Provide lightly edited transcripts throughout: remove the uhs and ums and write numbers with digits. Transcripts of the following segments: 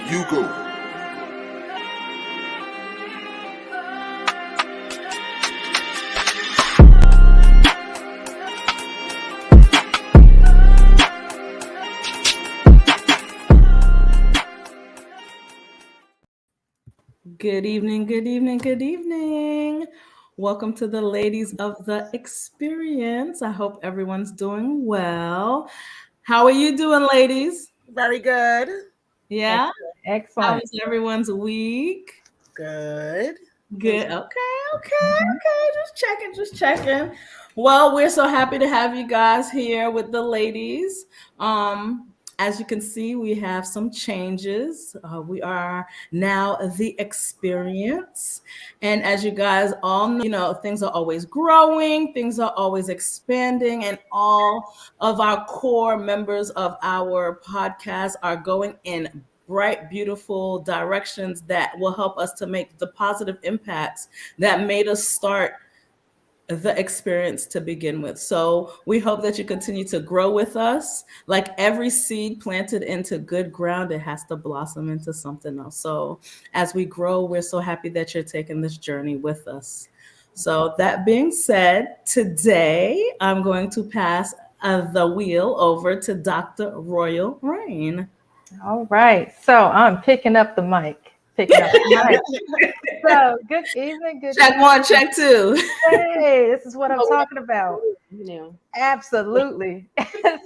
You go. Good evening, good evening, good evening. Welcome to the Ladies of the Experience. I hope everyone's doing well. How are you doing, ladies? Very good. Yeah? How Excellent. was everyone's week? Good. Good. Okay. Just checking. Well, we're so happy to have you guys here with the ladies. As you can see, we have some changes. We are now the experience. And as you guys all know, things are always growing, things are always expanding, and all of our core members of our podcast are going in bright, beautiful directions that will help us to make the positive impacts that made us start the experience to begin with. So we hope that you continue to grow with us. Like every seed planted into good ground, it has to blossom into something else. So as we grow, we're so happy that you're taking this journey with us. So that being said, today I'm going to pass the wheel over to Dr. Royal Rain. All right. So I'm picking up the mic. So good evening. Good Check evening. one, check two. Hey, this is what I'm talking about. You know. Absolutely.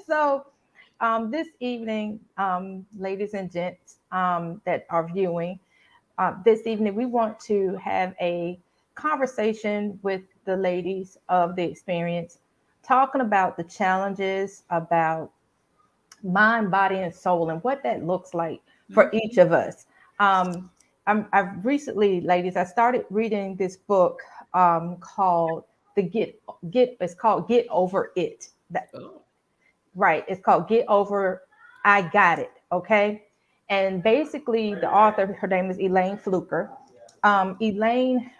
So this evening, ladies and gents that are viewing, this evening we want to have a conversation with the ladies of the experience, talking about the challenges about mind, body, and soul, and what that looks like for each of us. I've recently, ladies, I started reading this book called It's called Get Over It. Right. It's called Get Over I Got It. Okay. And basically, the author, her name is Elaine Fluker. Elaine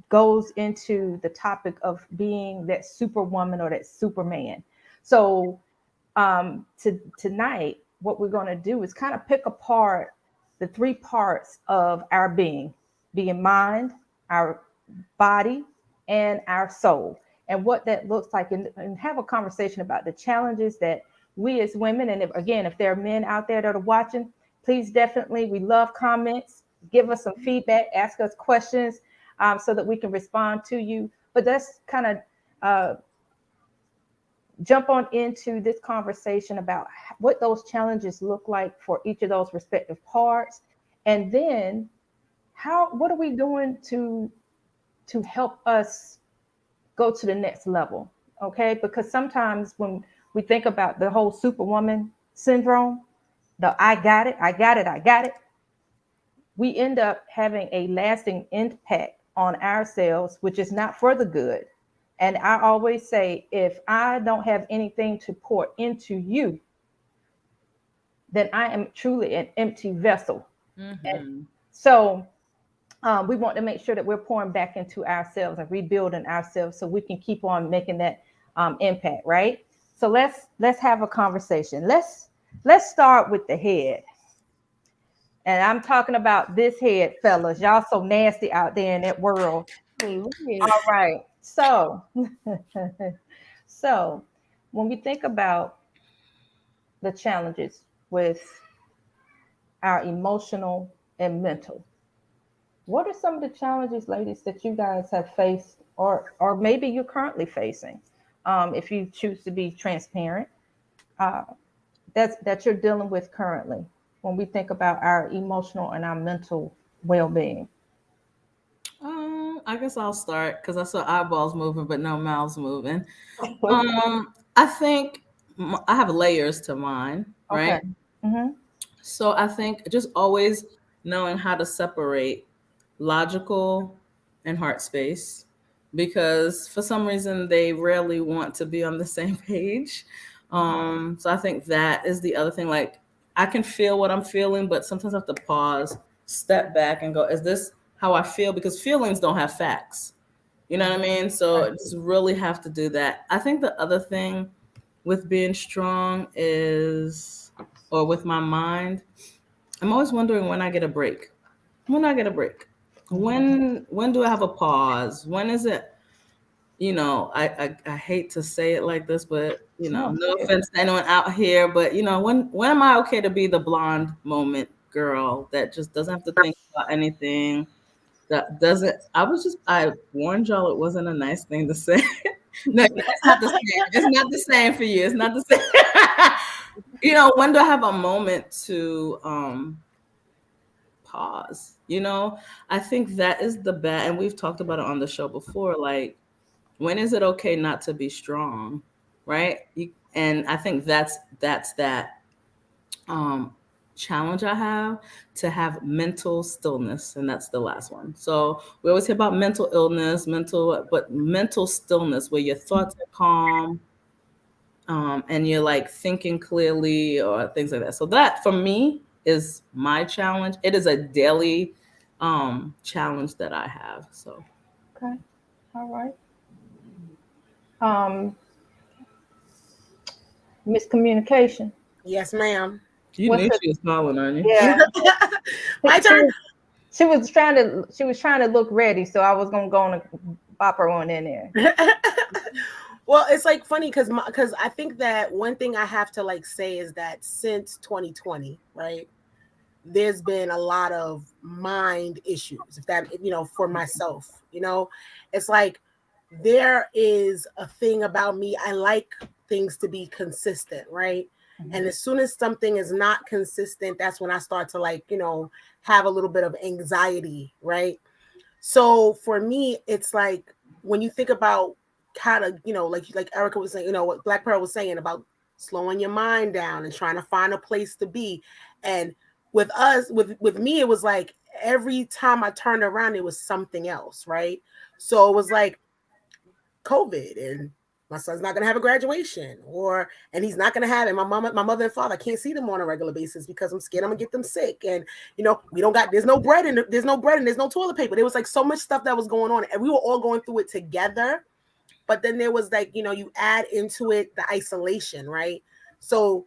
goes into the topic of being that superwoman or that superman. So tonight, what we're going to do is kind of pick apart the three parts of our being mind, our body, and our soul, and what that looks like, and have a conversation about the challenges that we as women, and if there are men out there that are watching, please definitely, we love comments, give us some feedback, ask us questions so that we can respond to you. But let's kind of jump on into this conversation about what those challenges look like for each of those respective parts, and then what are we doing to help us go to the next level. Okay, because sometimes when we think about the whole superwoman syndrome, the I got it, we end up having a lasting impact on ourselves, which is not for the good. And I always say, if I don't have anything to pour into you, then I am truly an empty vessel. Mm-hmm. And so we want to make sure that we're pouring back into ourselves and rebuilding ourselves so we can keep on making that impact, right? So let's have a conversation. Let's start with the head. And I'm talking about this head, fellas. Y'all so nasty out there in that world. All right. So when we think about the challenges with our emotional and mental, what are some of the challenges, ladies, that you guys have faced, or maybe you're currently facing, if you choose to be transparent, that you're dealing with currently when we think about our emotional and our mental well-being? I guess I'll start because I saw eyeballs moving, but no mouths moving. I think I have layers to mine, right? Okay. Mm-hmm. So I think just always knowing how to separate logical and heart space, because for some reason they rarely want to be on the same page. So I think that is the other thing. Like I can feel what I'm feeling, but sometimes I have to pause, step back, and go, "Is this how I feel?" Because feelings don't have facts. You know what I mean? So just really have to do that. I think the other thing with being strong is, or with my mind, I'm always wondering when I get a break. When I get a break. When do I have a pause? When is it? I hate to say it like this, but No, no yeah. offense to anyone out here, but when am I okay to be the blonde moment girl that just doesn't have to think about anything? That doesn't. I warned y'all it wasn't a nice thing to say. No, it's not the same. It's not the same for you. It's not the same. When do I have a moment to pause? I think that is the bad, and we've talked about it on the show before. Like, when is it okay not to be strong, right? And I think that's that um, challenge I have, to have mental stillness, and that's the last one. So we always hear about mental illness, but mental stillness, where your thoughts are calm, and you're like thinking clearly or things like that. So that for me is my challenge. It is a daily challenge that I have. So Okay. All right. Um, miscommunication. Yes, ma'am. you What's knew the she was calling, aren't you? yeah? My She turn. she was trying to look ready, so I was gonna go on and bop her on in there. Well, it's like funny because I think that one thing I have to like say is that since 2020, right, there's been a lot of mind issues. If that, for myself, it's like there is a thing about me. I like things to be consistent, right? And as soon as something is not consistent, that's when I start to like, have a little bit of anxiety, right? So for me, it's like when you think about kind of, like Erica was saying, what Black Pearl was saying about slowing your mind down and trying to find a place to be. And with us, with me, it was like every time I turned around, it was something else, right? So it was like COVID, and my son's not going to have a graduation, and he's not going to have it. My mother and father, I can't see them on a regular basis because I'm scared I'm gonna get them sick. And we don't got, there's no bread and there's no toilet paper. There was like so much stuff that was going on, and we were all going through it together. But then there was like, you add into it the isolation, right? So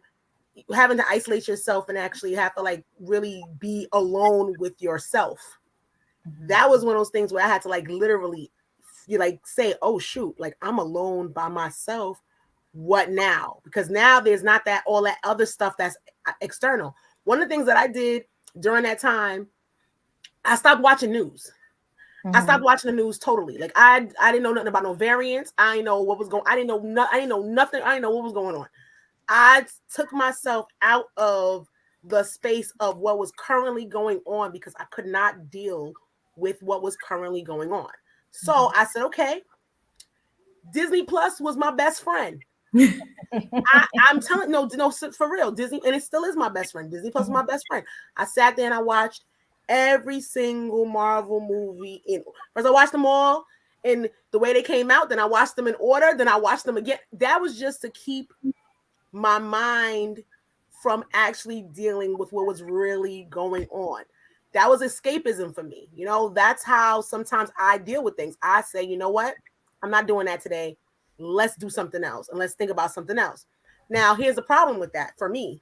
having to isolate yourself and actually have to like really be alone with yourself. That was one of those things where I had to like literally you like say, oh shoot, like I'm alone by myself. What now? Because now there's not that all that other stuff that's external. One of the things that I did during that time, I stopped watching news. I stopped watching the news totally. Like I didn't know nothing about no variants. I didn't know what was going. I didn't know nothing. I didn't know what was going on. I took myself out of the space of what was currently going on because I could not deal with what was currently going on. So I said, okay, Disney Plus was my best friend. I'm telling no, for real, Disney, and it still is my best friend. Disney Plus is my best friend. I sat there and I watched every single Marvel movie. First, I watched them all in the way they came out. Then I watched them in order. Then I watched them again. That was just to keep my mind from actually dealing with what was really going on. That was escapism for me. That's how sometimes I deal with things. I say, you know what? I'm not doing that today. Let's do something else and let's think about something else. Now, here's the problem with that for me.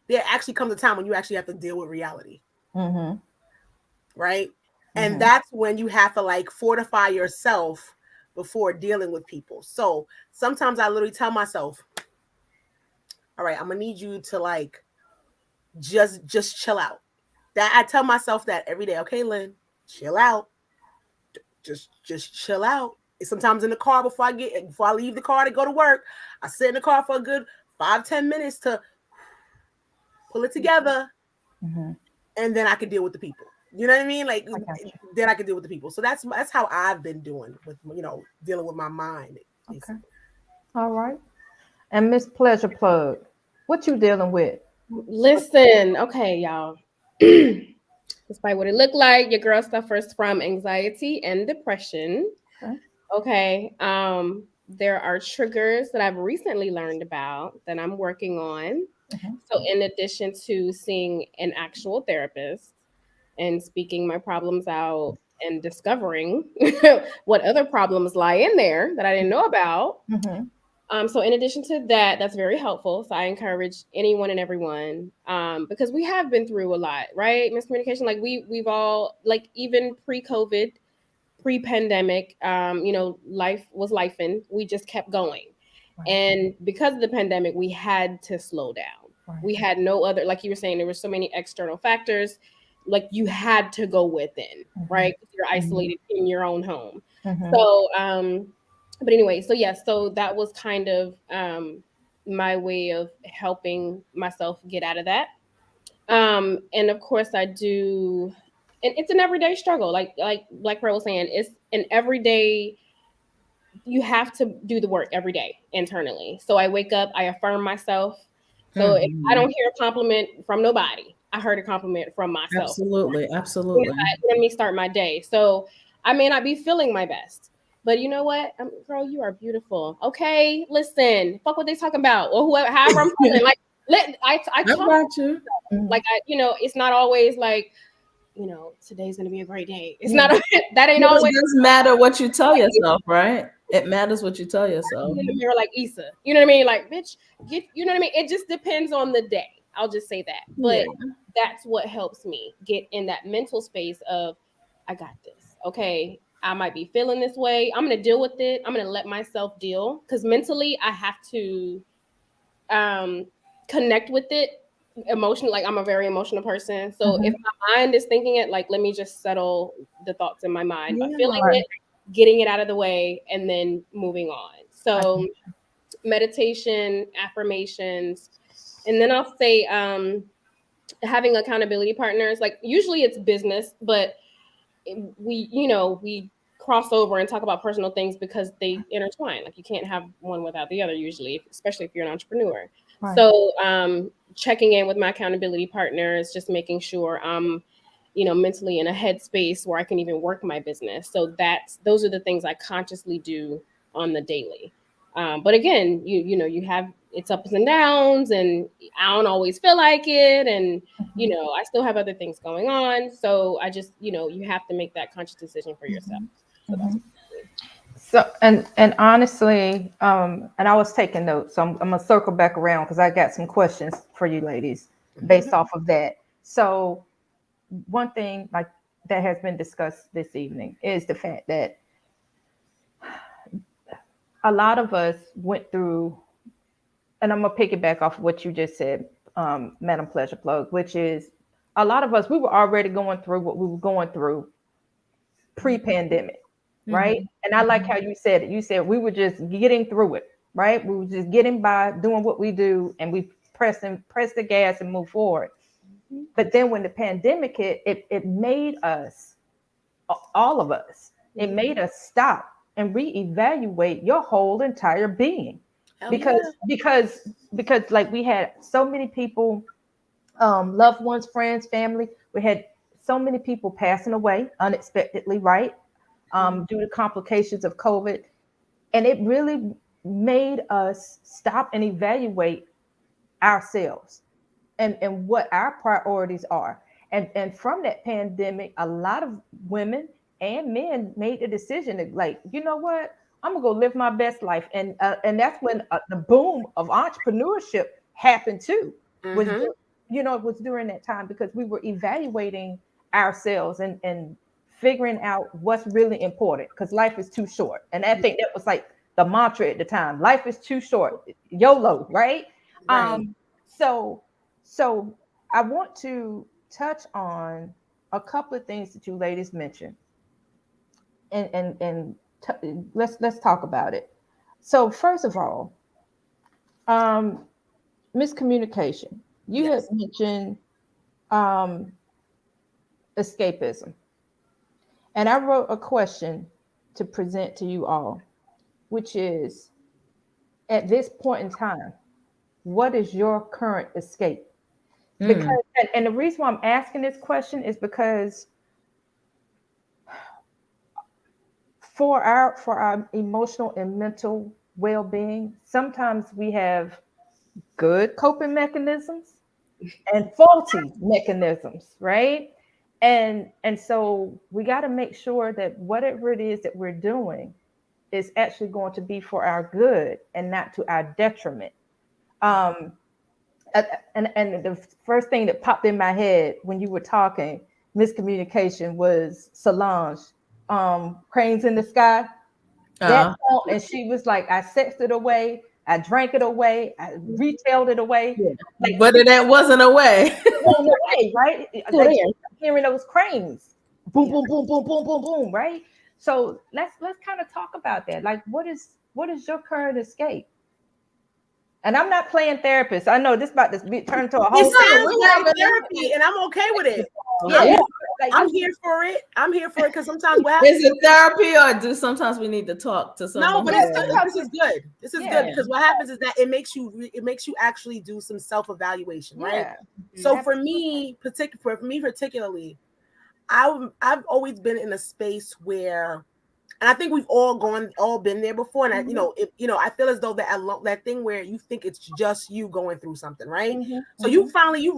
There actually comes a time when you actually have to deal with reality. Right? And that's when you have to like fortify yourself before dealing with people. So sometimes I literally tell myself, all right, I'm gonna need you to like just chill out. That I tell myself that every day. Okay, Lynn, chill out. Just chill out. And sometimes in the car before I leave the car to go to work, I sit in the car for a good 5-10 minutes to pull it together, and then I can deal with the people. You know what I mean? Like then I can deal with the people. So that's how I've been doing with dealing with my mind. Okay. All right. And Miss Pleasure Plug, what you dealing with? Listen, okay, y'all. Despite what it looked like, your girl suffers from anxiety and depression. Okay. There are triggers that I've recently learned about that I'm working on. So in addition to seeing an actual therapist and speaking my problems out and discovering what other problems lie in there that I didn't know about. So in addition to that, that's very helpful. So I encourage anyone and everyone, because we have been through a lot, right? Miscommunication, like we've all, like, even pre-COVID, pre-pandemic, life was life, and we just kept going. Right. And because of the pandemic, we had to slow down. Right. We had no other, like you were saying, there were so many external factors, like you had to go within, right? You're isolated in your own home. So, but anyway, so yes, so that was kind of my way of helping myself get out of that. And of course I do, and it's an everyday struggle. Like Black Pearl was saying, it's an everyday, you have to do the work every day internally. So I wake up, I affirm myself. So if I don't hear a compliment from nobody, I heard a compliment from myself. Absolutely. Let me start my day. So I may not be feeling my best, but you know what? Girl, you are beautiful. Okay, listen, fuck what they talking about, or whoever, however I'm feeling. Like, I talk about you. Like, it's not always like, today's gonna be a great day. It's not. That ain't always. It doesn't matter what you tell yourself, right? It matters what you tell yourself. In the mirror, like Issa, you know what I mean? Like, bitch, you know what I mean? It just depends on the day. I'll just say that. But that's what helps me get in that mental space of, I got this. Okay, I might be feeling this way. I'm going to deal with it. I'm going to let myself deal, because mentally I have to connect with it emotionally. Like, I'm a very emotional person. So if my mind is thinking it, like, let me just settle the thoughts in my mind by feeling it, getting it out of the way, and then moving on. So meditation, affirmations, and then I'll say having accountability partners. Like, usually it's business, but we cross over and talk about personal things because they intertwine. Like, you can't have one without the other usually, especially if you're an entrepreneur. Right. So checking in with my accountability partners, just making sure I'm mentally in a headspace where I can even work my business. So those are the things I consciously do on the daily. But again, you have its ups and downs, and I don't always feel like it. And, I still have other things going on. So I just, you have to make that conscious decision for yourself. So that's So, and honestly, and I was taking notes, so I'm gonna circle back around because I got some questions for you ladies based off of that. So one thing like that has been discussed this evening is the fact that a lot of us went through, and I'm gonna piggyback off what you just said, Madam Pleasure Plug, which is a lot of us, we were already going through what we were going through pre-pandemic. Right. And I like how you said it. You said we were just getting through it, right? We were just getting by, doing what we do, and we press the gas and move forward. But then when the pandemic hit, it made us, all of us, it made us stop and reevaluate your whole entire being. Because like we had so many people, loved ones, friends, family, we had so many people passing away unexpectedly, right? Due to complications of COVID. And it really made us stop and evaluate ourselves and what our priorities are. And from that pandemic, a lot of women and men made the decision to, like, you know what, I'm gonna go live my best life. And that's when the boom of entrepreneurship happened too. It was during that time, because we were evaluating ourselves and figuring out what's really important, because life is too short. And I think that was like the mantra at the time. Life is too short. YOLO, right? So I want to touch on a couple of things that you ladies mentioned, and let's talk about it. So first of all, miscommunication. You had mentioned escapism. And I wrote a question to present to you all, which is, at this point in time, what is your current escape? Because, and the reason why I'm asking this question is because for our emotional and mental well-being, sometimes we have good coping mechanisms and faulty mechanisms, right? And so we got to make sure that whatever it is that we're doing is actually going to be for our good and not to our detriment. And the first thing that popped in my head when you were talking, miscommunication, was Solange, Cranes in the Sky. That song, and she was like, I sexed it away, I drank it away, I retailed it away. Yeah. Like, but it wasn't away. away, right? Like, hearing those cranes, boom, boom, boom, boom, boom, boom, boom, right? So let's kind of talk about that. Like, what is your current escape? And I'm not playing therapist. I know this about to be turned to a whole It sounds like therapy, and I'm okay with it. Yeah. I'm here for it. I'm here for it because sometimes what happens is it therapy, or do sometimes we need to talk to someone? No, but this is good. This is good because what happens is that it makes you actually do some self-evaluation, right? Yeah. So for me particularly, I've always been in a space where, and I think we've all been there before. And I feel as though that thing where you think it's just you going through something, right? So you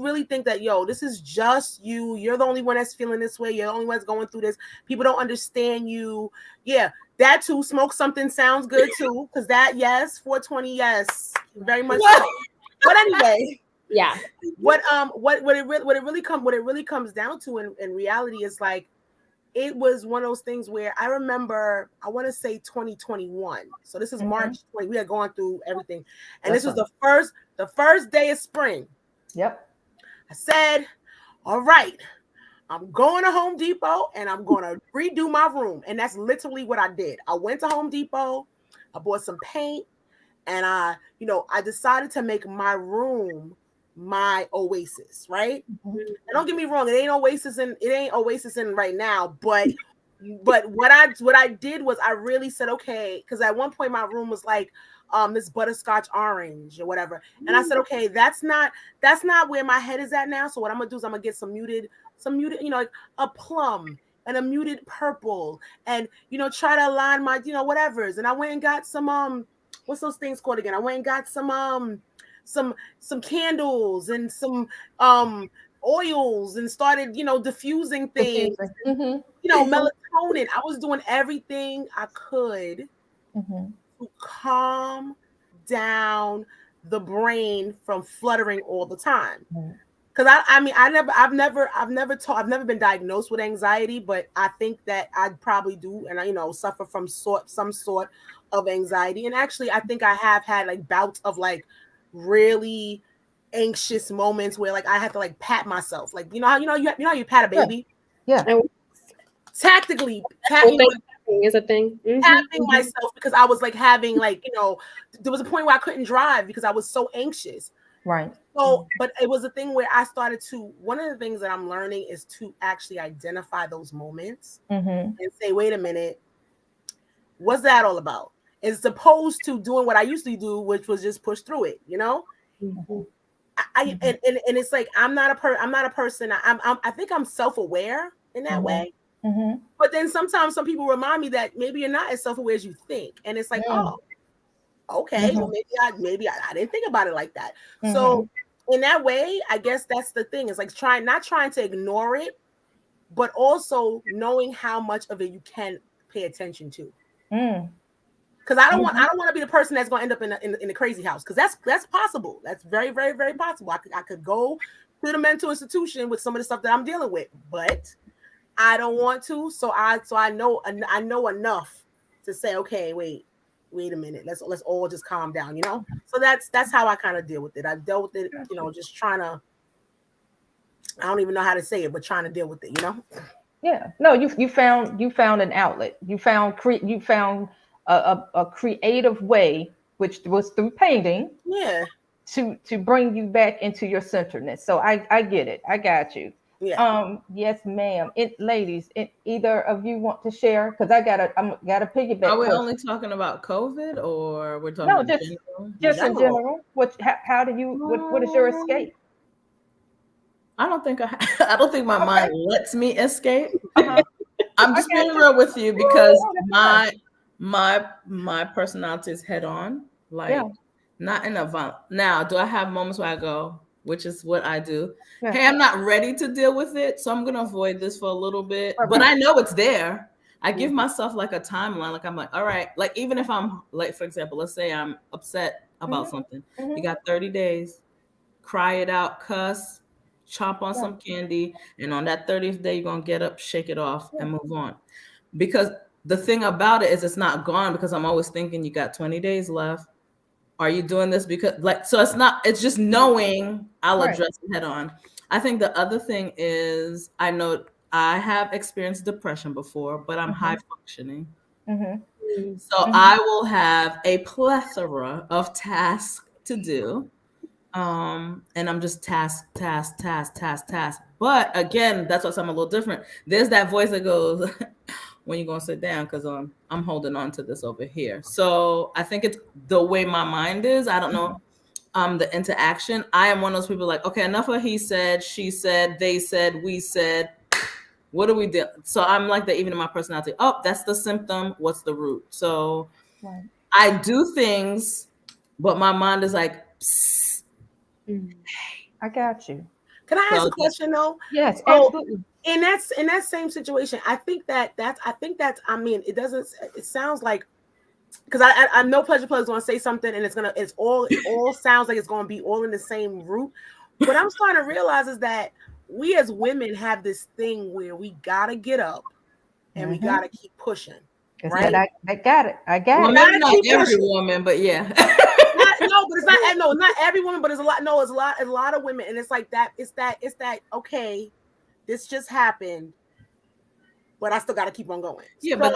really think that, this is just you. You're the only one that's feeling this way. You're the only one that's going through this. People don't understand you. Yeah, that too. Smoke something sounds good too, because that, yes, 420, yes, very much so. But anyway, yeah. What it really comes down to in reality is like, it was one of those things where I remember, I want to say 2021. So this is March 20. We are going through everything. And this was the first day of spring. Yep. I said, all right, I'm going to Home Depot and I'm going to redo my room. And that's literally what I did. I went to Home Depot, I bought some paint, and I decided to make my room my oasis, right? And don't get me wrong, it ain't oasis in right now, but what I did was I really said, okay, because at one point my room was like this butterscotch orange or whatever, and I said, okay, that's not where my head is at now. So what I'm gonna do is I'm gonna get some muted, like a plum and a muted purple, and try to align my whatever's. And I went and got some what's those things called again? I went and got some candles and some oils and started diffusing things. Melatonin. I was doing everything I could to calm down the brain from fluttering all the time. Because I've never been diagnosed with anxiety, but I think that I probably do, and I suffer from some sort of anxiety. And actually, I think I have had like bouts of like really anxious moments where like I have to like pat myself, like how you pat a baby, tactically tapping is a thing, tapping myself, because I was like having like there was a point where I couldn't drive because I was so anxious, right? So but it was a thing where I started to, one of the things that I'm learning is to actually identify those moments and say, wait a minute, what's that all about? As opposed to doing what I used to do, which was just push through it, and it's like I'm not a person. I think I'm self-aware in that way. But then sometimes some people remind me that maybe you're not as self-aware as you think, and it's like, oh, okay, well maybe I didn't think about it like that. So in that way, I guess that's the thing. It's like not trying to ignore it, but also knowing how much of it you can pay attention to. Because I don't want to be the person that's going to end up in the crazy house, because that's possible. That's very, very, very possible. I could go to the mental institution with some of the stuff that I'm dealing with, but I don't want to. So I know enough to say, okay, wait a minute. Let's all just calm down, So that's how I kind of deal with it. I dealt with it, just trying to. I don't even know how to say it, but trying to deal with it, Yeah. No, you found an outlet. You found a creative way, which was through painting, to bring you back into your centeredness. So I get it. I got you. Yes, ma'am. Ladies, either of you want to share? Because I gotta piggyback. Are we only talking about COVID, or we're talking? No, just in general. How do you? What is your escape? I don't think my mind lets me escape. I'm just being real with you, because my personality is head on, like not in a now. Do I have moments where I go, which is what I do. Yeah. Hey, I'm not ready to deal with it, so I'm gonna avoid this for a little bit. Right, But right. I know it's there. I give myself like a timeline. Like I'm like, all right. Like even if I'm like, for example, let's say I'm upset about something. You got 30 days. Cry it out, cuss, chomp on some candy, and on that 30th day, you're gonna get up, shake it off, and move on. Because the thing about it is it's not gone because I'm always thinking you got 20 days left. Are you doing this because like so it's just knowing I'll Right. address it head on. I think the other thing is I know I have experienced depression before, but I'm high functioning. Mm-hmm. So I will have a plethora of tasks to do. And I'm just task. But again, that's what I'm a little different. There's that voice that goes, when you gonna sit down? Because I'm holding on to this over here. So I think it's the way my mind is. I don't know. The interaction. I am one of those people like, okay, enough of he said, she said, they said, we said. What do we do? So I'm like that even in my personality. Oh, that's the symptom. What's the root? So I do things, but my mind is like, psst. I got you. Can I ask a question though? Yes, So, absolutely. in that same situation, I think that's I mean, it sounds like, because I know Pleasure Plug is going to say something and it all sounds like it's going to be all in the same root. What I'm starting to realize is that we as women have this thing where we gotta get up and we gotta keep pushing. Right? I got it. I got Well, it. maybe not Keep every pushing. woman, but yeah. Not every woman, but it's a lot of women, and it's like that. It's that. Okay, this just happened, but I still got to keep on going. Yeah, but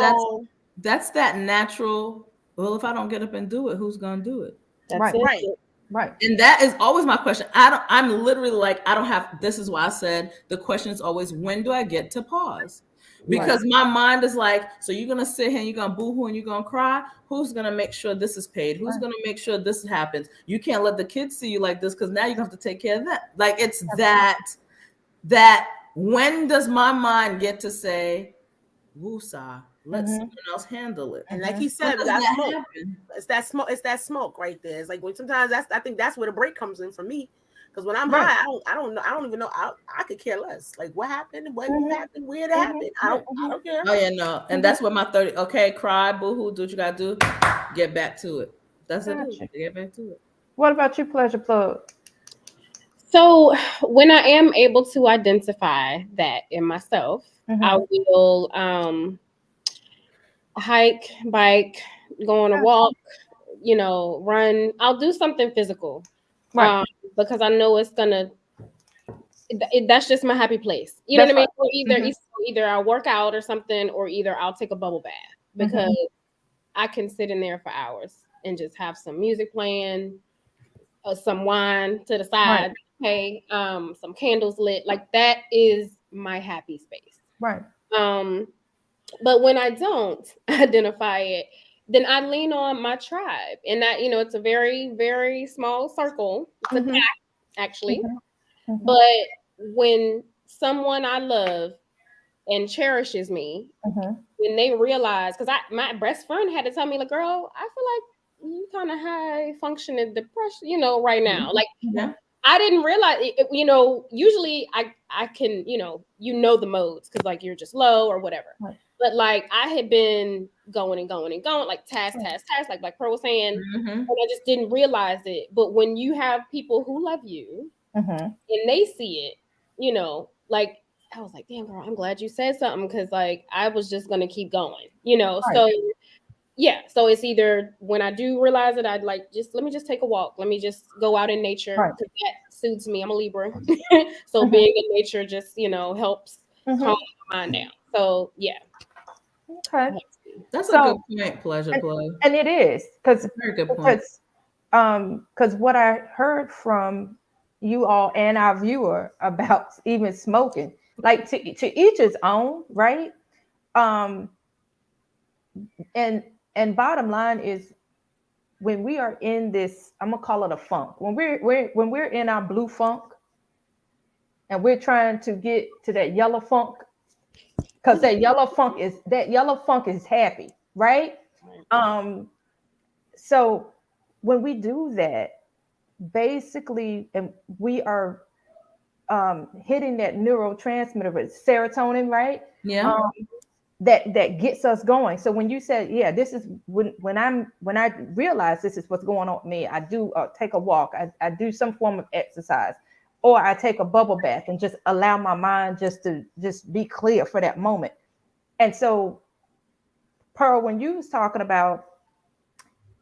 that's that natural. Well, if I don't get up and do it, who's gonna do it? That's it. Right. And that is always my question. I'm literally like, I don't have, this is why I said the question is always, when do I get to pause? Because my mind is like, so you're going to sit here and you're going to boo-hoo and you're going to cry? Who's going to make sure this is paid? Who's going to make sure this happens? You can't let the kids see you like this because now you're going to have to take care of that. Like it's that when does my mind get to say, woosah, let someone else handle it? And like he said, that's smoke. It's that smoke. It's that smoke right there. It's like when sometimes I think that's where the break comes in for me. Because when I'm high, I don't know. I don't even know. I could care less. Like what happened? What happened? Where it happened? I don't care. Oh yeah, no. And that's what my 30. Okay, cry, boo-hoo, do what you gotta do. Get back to it. That's it. Get back to it. What about you, Pleasure Plug? So when I am able to identify that in myself, I will hike, bike, go on a walk, run. I'll do something physical, because I know it's gonna. That's just my happy place. You know what I mean? Or either I'll work out or something, or either I'll take a bubble bath because I can sit in there for hours and just have some music playing, some wine to the side, some candles lit. Like that is my happy space. Right. But when I don't identify it, then I lean on my tribe. And that, it's a very, very small circle. It's a pack, actually. But when someone I love and cherishes me, when they realize, because my best friend had to tell me, like, girl, I feel like you kind of high functioning depression, right now. Like, I didn't realize it, usually I can, the modes because like you're just low or whatever. Right. But like I had been going and going and going, like task, like Black Pearl was saying, and I just didn't realize it. But when you have people who love you and they see it, like I was like, damn girl, I'm glad you said something because like I was just gonna keep going, Right. So yeah, so it's either when I do realize it, I'd like let me just take a walk. Let me just go out in nature because that suits me. I'm a Libra, so being in nature just helps calm my mind down. So yeah. Okay, that's a good point, Pleasure Plug. And it is because very good point. Because what I heard from you all and our viewer about even smoking, like to each his own, right? And bottom line is when we are in this, I'm gonna call it a funk. When we're in our blue funk and we're trying to get to that yellow funk, because that yellow funk is happy, right? So when we do that, basically, and we are hitting that neurotransmitter, it's serotonin, right? Yeah. That gets us going. So when you said, yeah, this is when I realize this is what's going on with me, I do take a walk, I do some form of exercise, or I take a bubble bath and just allow my mind just to be clear for that moment. And so, Pearl, when you was talking about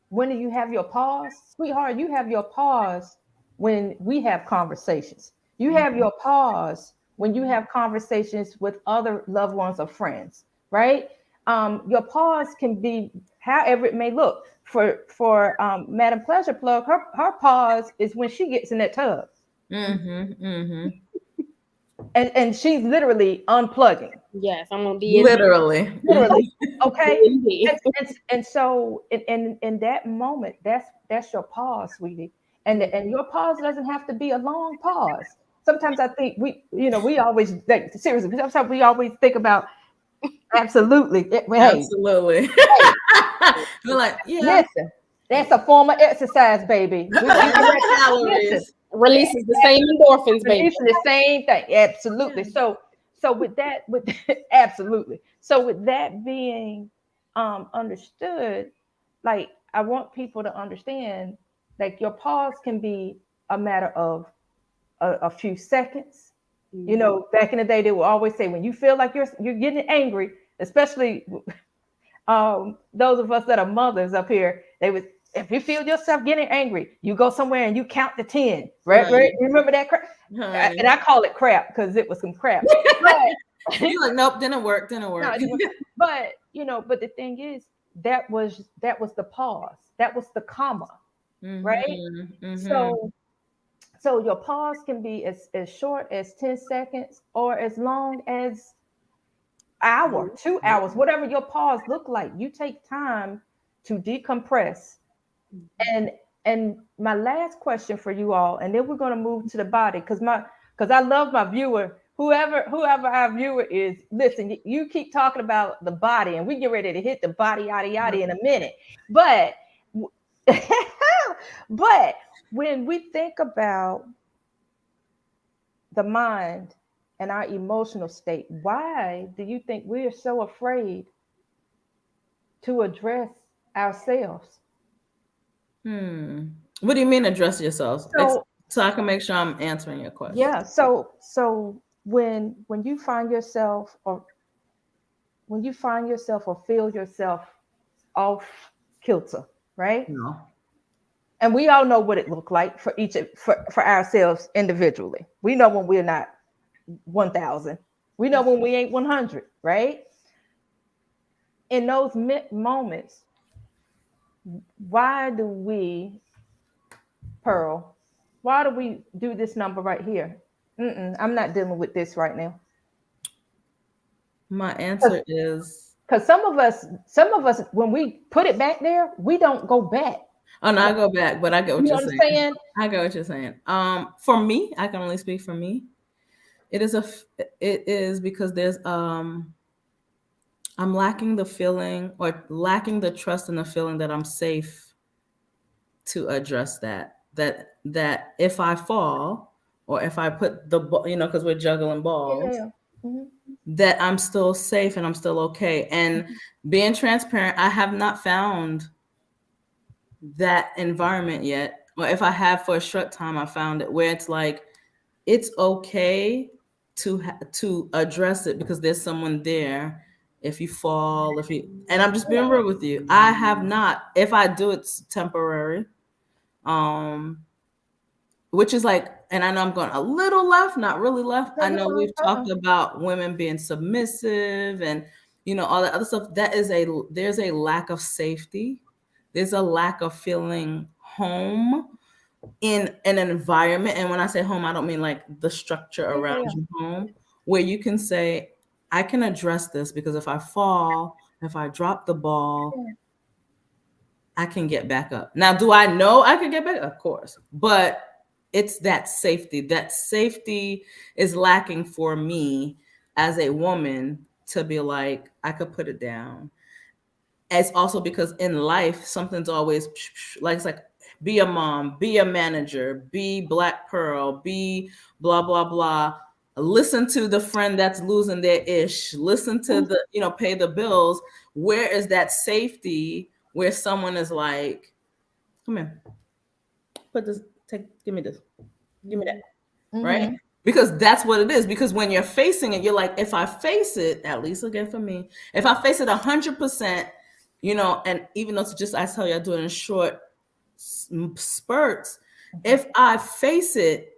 when do you have your pause, sweetheart, you have your pause when we have conversations. You have your pause when you have conversations with other loved ones or friends, right? Your pause can be however it may look. For Madam Pleasure Plug, her pause is when she gets in that tub. And she's literally unplugging. Yes, I'm gonna be literally. Okay. And so in that moment, that's your pause, sweetie. And your pause doesn't have to be a long pause. Sometimes I think we always like, seriously, sometimes we always think about absolutely. Absolutely. We're like, yeah. Listen, that's a form of exercise, baby. Calories. Releases the same endorphins, baby. Releasing the same thing. Absolutely. Yeah. So with that, absolutely. So with that being understood, like I want people to understand, like your pause can be a matter of a few seconds. You know, back in the day, they would always say when you feel like you're getting angry, especially those of us that are mothers up here, they would, if you feel yourself getting angry, you go somewhere and you count to 10, right? You remember that crap? And I call it crap because it was some crap. But you're like, nope, didn't work. No, but but the thing is, that was the pause. That was the comma, right? So your pause can be as short as 10 seconds or as long as hour, 2 hours, whatever your pause look like. You take time to decompress. And my last question for you all, and then we're going to move to the body, because I love my viewer, whoever our viewer is. Listen, you keep talking about the body, and we get ready to hit the body yada in a minute. But but when we think about the mind and our emotional state, why do you think we are so afraid to address ourselves? What do you mean address yourselves? So I can make sure I'm answering your question. Yeah. So when you find yourself or feel yourself off kilter, right? No. And we all know what it looked like for ourselves individually. We know when we're not 1,000. We know when we ain't 100, right? In those moments, why do we, Pearl, why do we do this number right here? I'm not dealing with this right now. My answer is because some of us, when we put it back there, we don't go back. Oh no, I go back, but I get what you you're know saying. I get what you're saying. For me, I can only speak for me. It is because there's I'm lacking the feeling or lacking the trust and the feeling that I'm safe to address that if I fall or if I put the ball, because we're juggling balls, that I'm still safe and I'm still okay. And being transparent, I have not found that environment yet. Or if I have for a short time, I found it where it's like, it's okay to address it because there's someone there. If you fall, and I'm just being real with you, I have not. If I do, it's temporary. Which is like, and I know I'm going a little left, not really left. I know we've talked about women being submissive and all that other stuff. There's a lack of safety. There's a lack of feeling home in an environment. And when I say home, I don't mean like the structure around your home, where you can say, I can address this because if I fall, if I drop the ball, I can get back up. Now, do I know I can get back? Of course. But it's that safety. That safety is lacking for me as a woman to be like, I could put it down. It's also because in life, something's always like, it's like be a mom, be a manager, be Black Pearl, be blah, blah, blah. Listen to the friend that's losing their ish. Listen to the, pay the bills. Where is that safety where someone is like, come here, put this, give me this, give me that, right? Because that's what it is. Because when you're facing it, you're like, if I face it, at least again for me, if I face it 100%, and even though it's just, I tell you, I do it in short spurts. If I face it,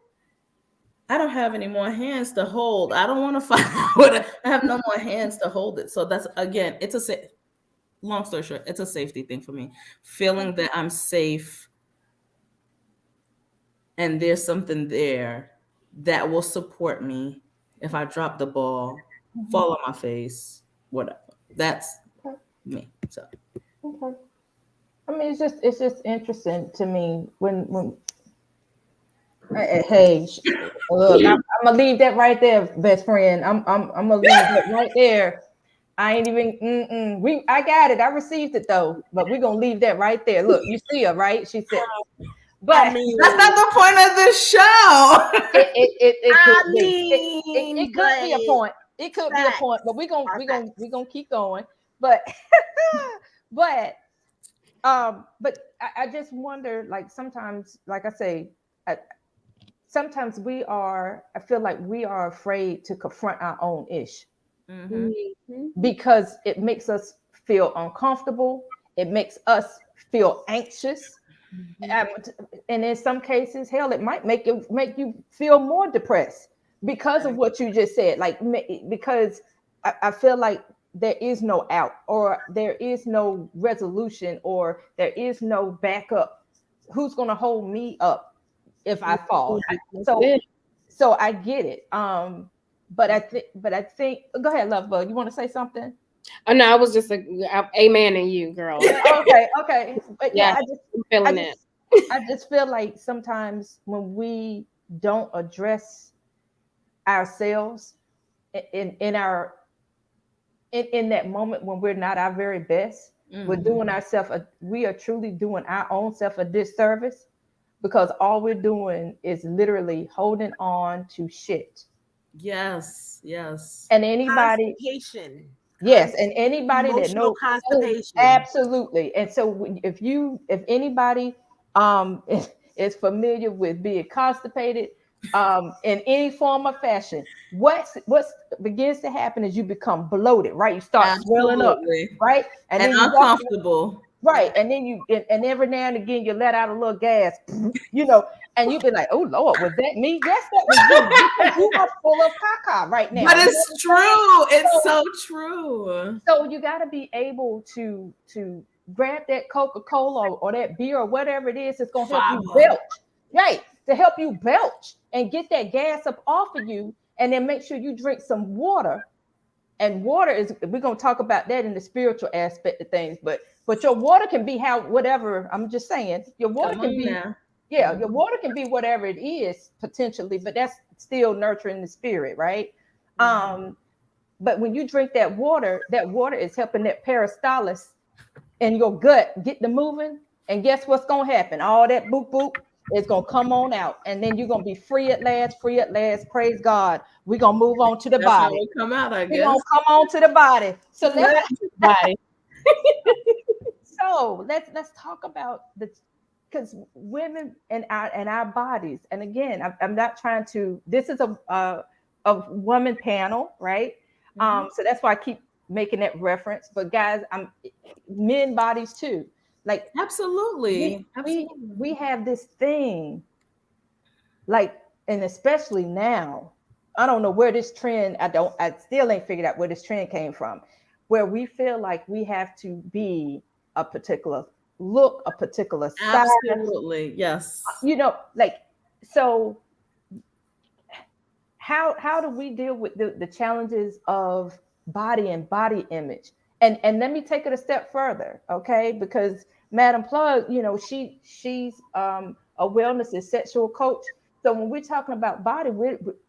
I don't have any more hands to hold. I don't want to fight with it. I have no more hands to hold it. So that's, again, long story short, it's a safety thing for me. Feeling that I'm safe and there's something there that will support me if I drop the ball, fall on my face, whatever. That's me. So. Okay. I mean, it's just interesting to me when hey, look, I'm gonna leave that right there, best friend. I'm gonna leave it right there. I ain't even. I got it. I received it though, but we're gonna leave that right there. Look, you see her, right? She said, but I mean, that's not the point of this show. It could be a point. It could be a point, but we're gonna keep going. But but I just wonder, like sometimes, like I say, sometimes I feel like we are afraid to confront our own ish because it makes us feel uncomfortable. It makes us feel anxious. And in some cases, hell, it might make you feel more depressed because of what you just said. Like, because I feel like there is no out, or there is no resolution, or there is no backup. Who's going to hold me up if I fall? So I get it. But I think. Go ahead, Love Bug. You want to say something? Oh no, I was just amen in you, girl. Okay. But yeah, I just feel like sometimes when we don't address ourselves in that moment when we're not our very best, we're doing ourselves. We are truly doing our own self a disservice, because all we're doing is literally holding on to shit. Yes. And anybody. Yes, and anybody that knows constipation. Absolutely. And so if anybody is familiar with being constipated in any form or fashion, what begins to happen is you become bloated, right? You start swelling up, right? And then uncomfortable. Right. And then and every now and again you let out a little gas, and you be like, oh Lord, was that me? Yes, that was you. You are full of caca right now. But it's true. It's so true. So you got to be able to grab that Coca-Cola or that beer or whatever it is that's going to help you belch. Right. To help you belch and get that gas up off of you, and then make sure you drink some water. And water is, we're going to talk about that in the spiritual aspect of things, but your water can be whatever. I'm just saying, your water can be, your water can be whatever it is potentially, but that's still nurturing the spirit, right? But when you drink that water is helping that peristalsis in your gut get the moving. And guess what's going to happen? All that boop boop is going to come on out, and then you're going to be free at last. Praise God. We're going to move on to the body. How we come out, I guess. We're going to come on to the body. So let's talk about because women and our bodies. And again, I'm not trying to. This is a woman panel, right? So that's why I keep making that reference. But guys, men bodies too. Like absolutely. We have this thing, like, and especially now, I don't know where this trend. I still ain't figured out where this trend came from, where we feel like we have to be a particular look, a particular size. Absolutely, yes. So how do we deal with the challenges of body and body image? And let me take it a step further, okay? Because Madam Plug, she's a wellness and sexual coach. So when we're talking about body,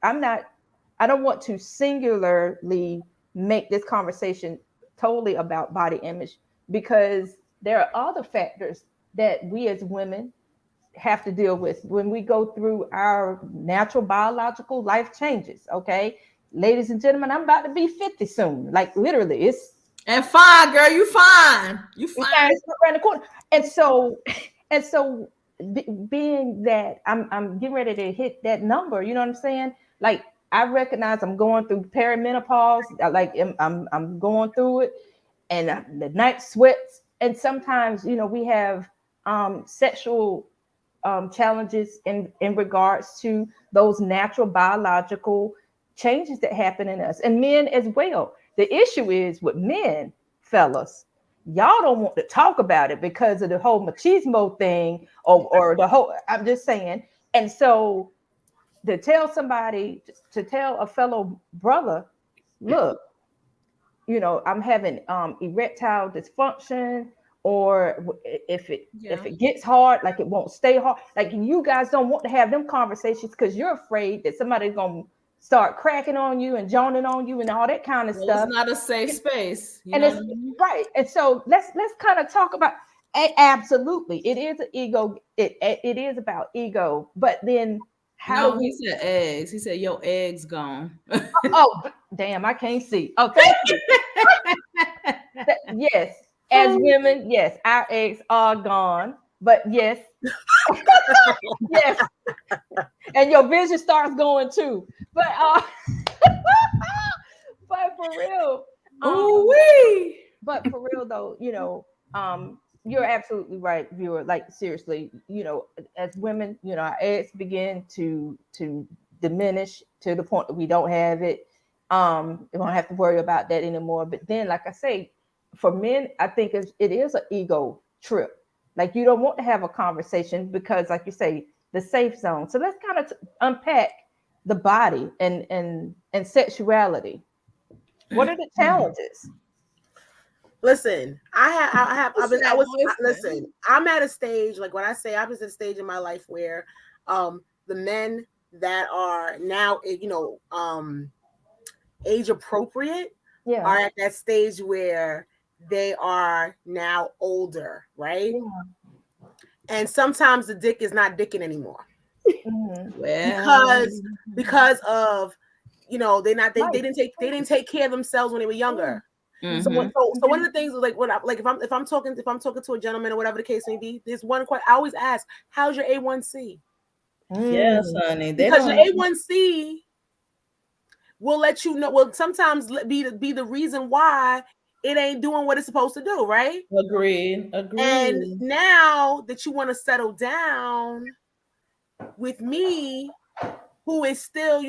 I don't want to singularly make this conversation totally about body image, because there are other factors that we as women have to deal with when we go through our natural biological life changes. Okay, ladies and gentlemen, I'm about to be 50 soon. Like literally, it's And fine, girl, you fine. You fine. it's around the corner. And so, being that I'm getting ready to hit that number, you know what I'm saying? Like I recognize I'm going through perimenopause. Like I'm going through it, and the night sweats. And sometimes, you know, we have sexual challenges in regards to those natural biological changes that happen in us, and men as well. The issue is with men, fellas, y'all don't want to talk about it because of the whole machismo thing, or the whole. I'm just saying, and so to tell somebody, to tell a fellow brother, look, you know, I'm having erectile dysfunction, or if it gets hard, like it won't stay hard. Like you guys don't want to have them conversations because you're afraid that somebody's gonna start cracking on you and joning on you and all that kind of stuff. It's not a safe space, and it's right. And so let's kind of talk about. Absolutely, it is an ego. It is about ego, but then. How he said eggs. He said your eggs gone. Oh, damn, I can't see. Oh, thank you. Yes, as women, yes, our eggs are gone. But yes, yes, and your vision starts going too. But but for real, but for real though, you know, you're absolutely right, viewer. Like seriously, you know, as women, you know, our eggs begin to diminish to the point that we don't have it. We don't have to worry about that anymore. But then, like I say, for men, I think it is an ego trip. Like you don't want to have a conversation because, like you say, the safe zone. So let's kind of unpack the body and sexuality. What are the challenges? Listen, listen, I'm at a stage, like when I say I was at a stage in my life where the men that are now, you know, age appropriate are at that stage where they are now older, right? Yeah. And sometimes the dick is not dicking anymore. Because of, you know, they didn't take care of themselves when they were younger. Mm-hmm. So one of the things is like if I'm talking to a gentleman or whatever the case may be, there's one question I always ask: how's your A1C? Yes, honey. Because your A1C will let you know. Will sometimes be the reason why it ain't doing what it's supposed to do, right? Agreed. And now that you want to settle down with me, who is still up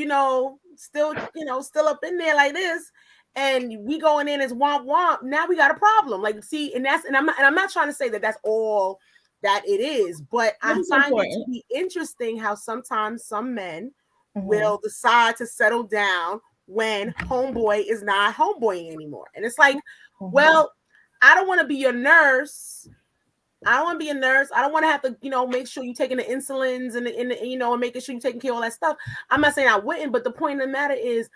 in there like this. And we going in as womp womp. Now we got a problem. Like, see, and I'm not trying to say that that's all that it is, but I find it to be interesting how sometimes some men will decide to settle down when homeboy is not homeboying anymore. And it's like, well, I don't want to be your nurse. I don't want to be a nurse. I don't want to have to, you know, make sure you're taking the insulins and you know, and making sure you're taking care of all that stuff. I'm not saying I wouldn't, but the point of the matter is,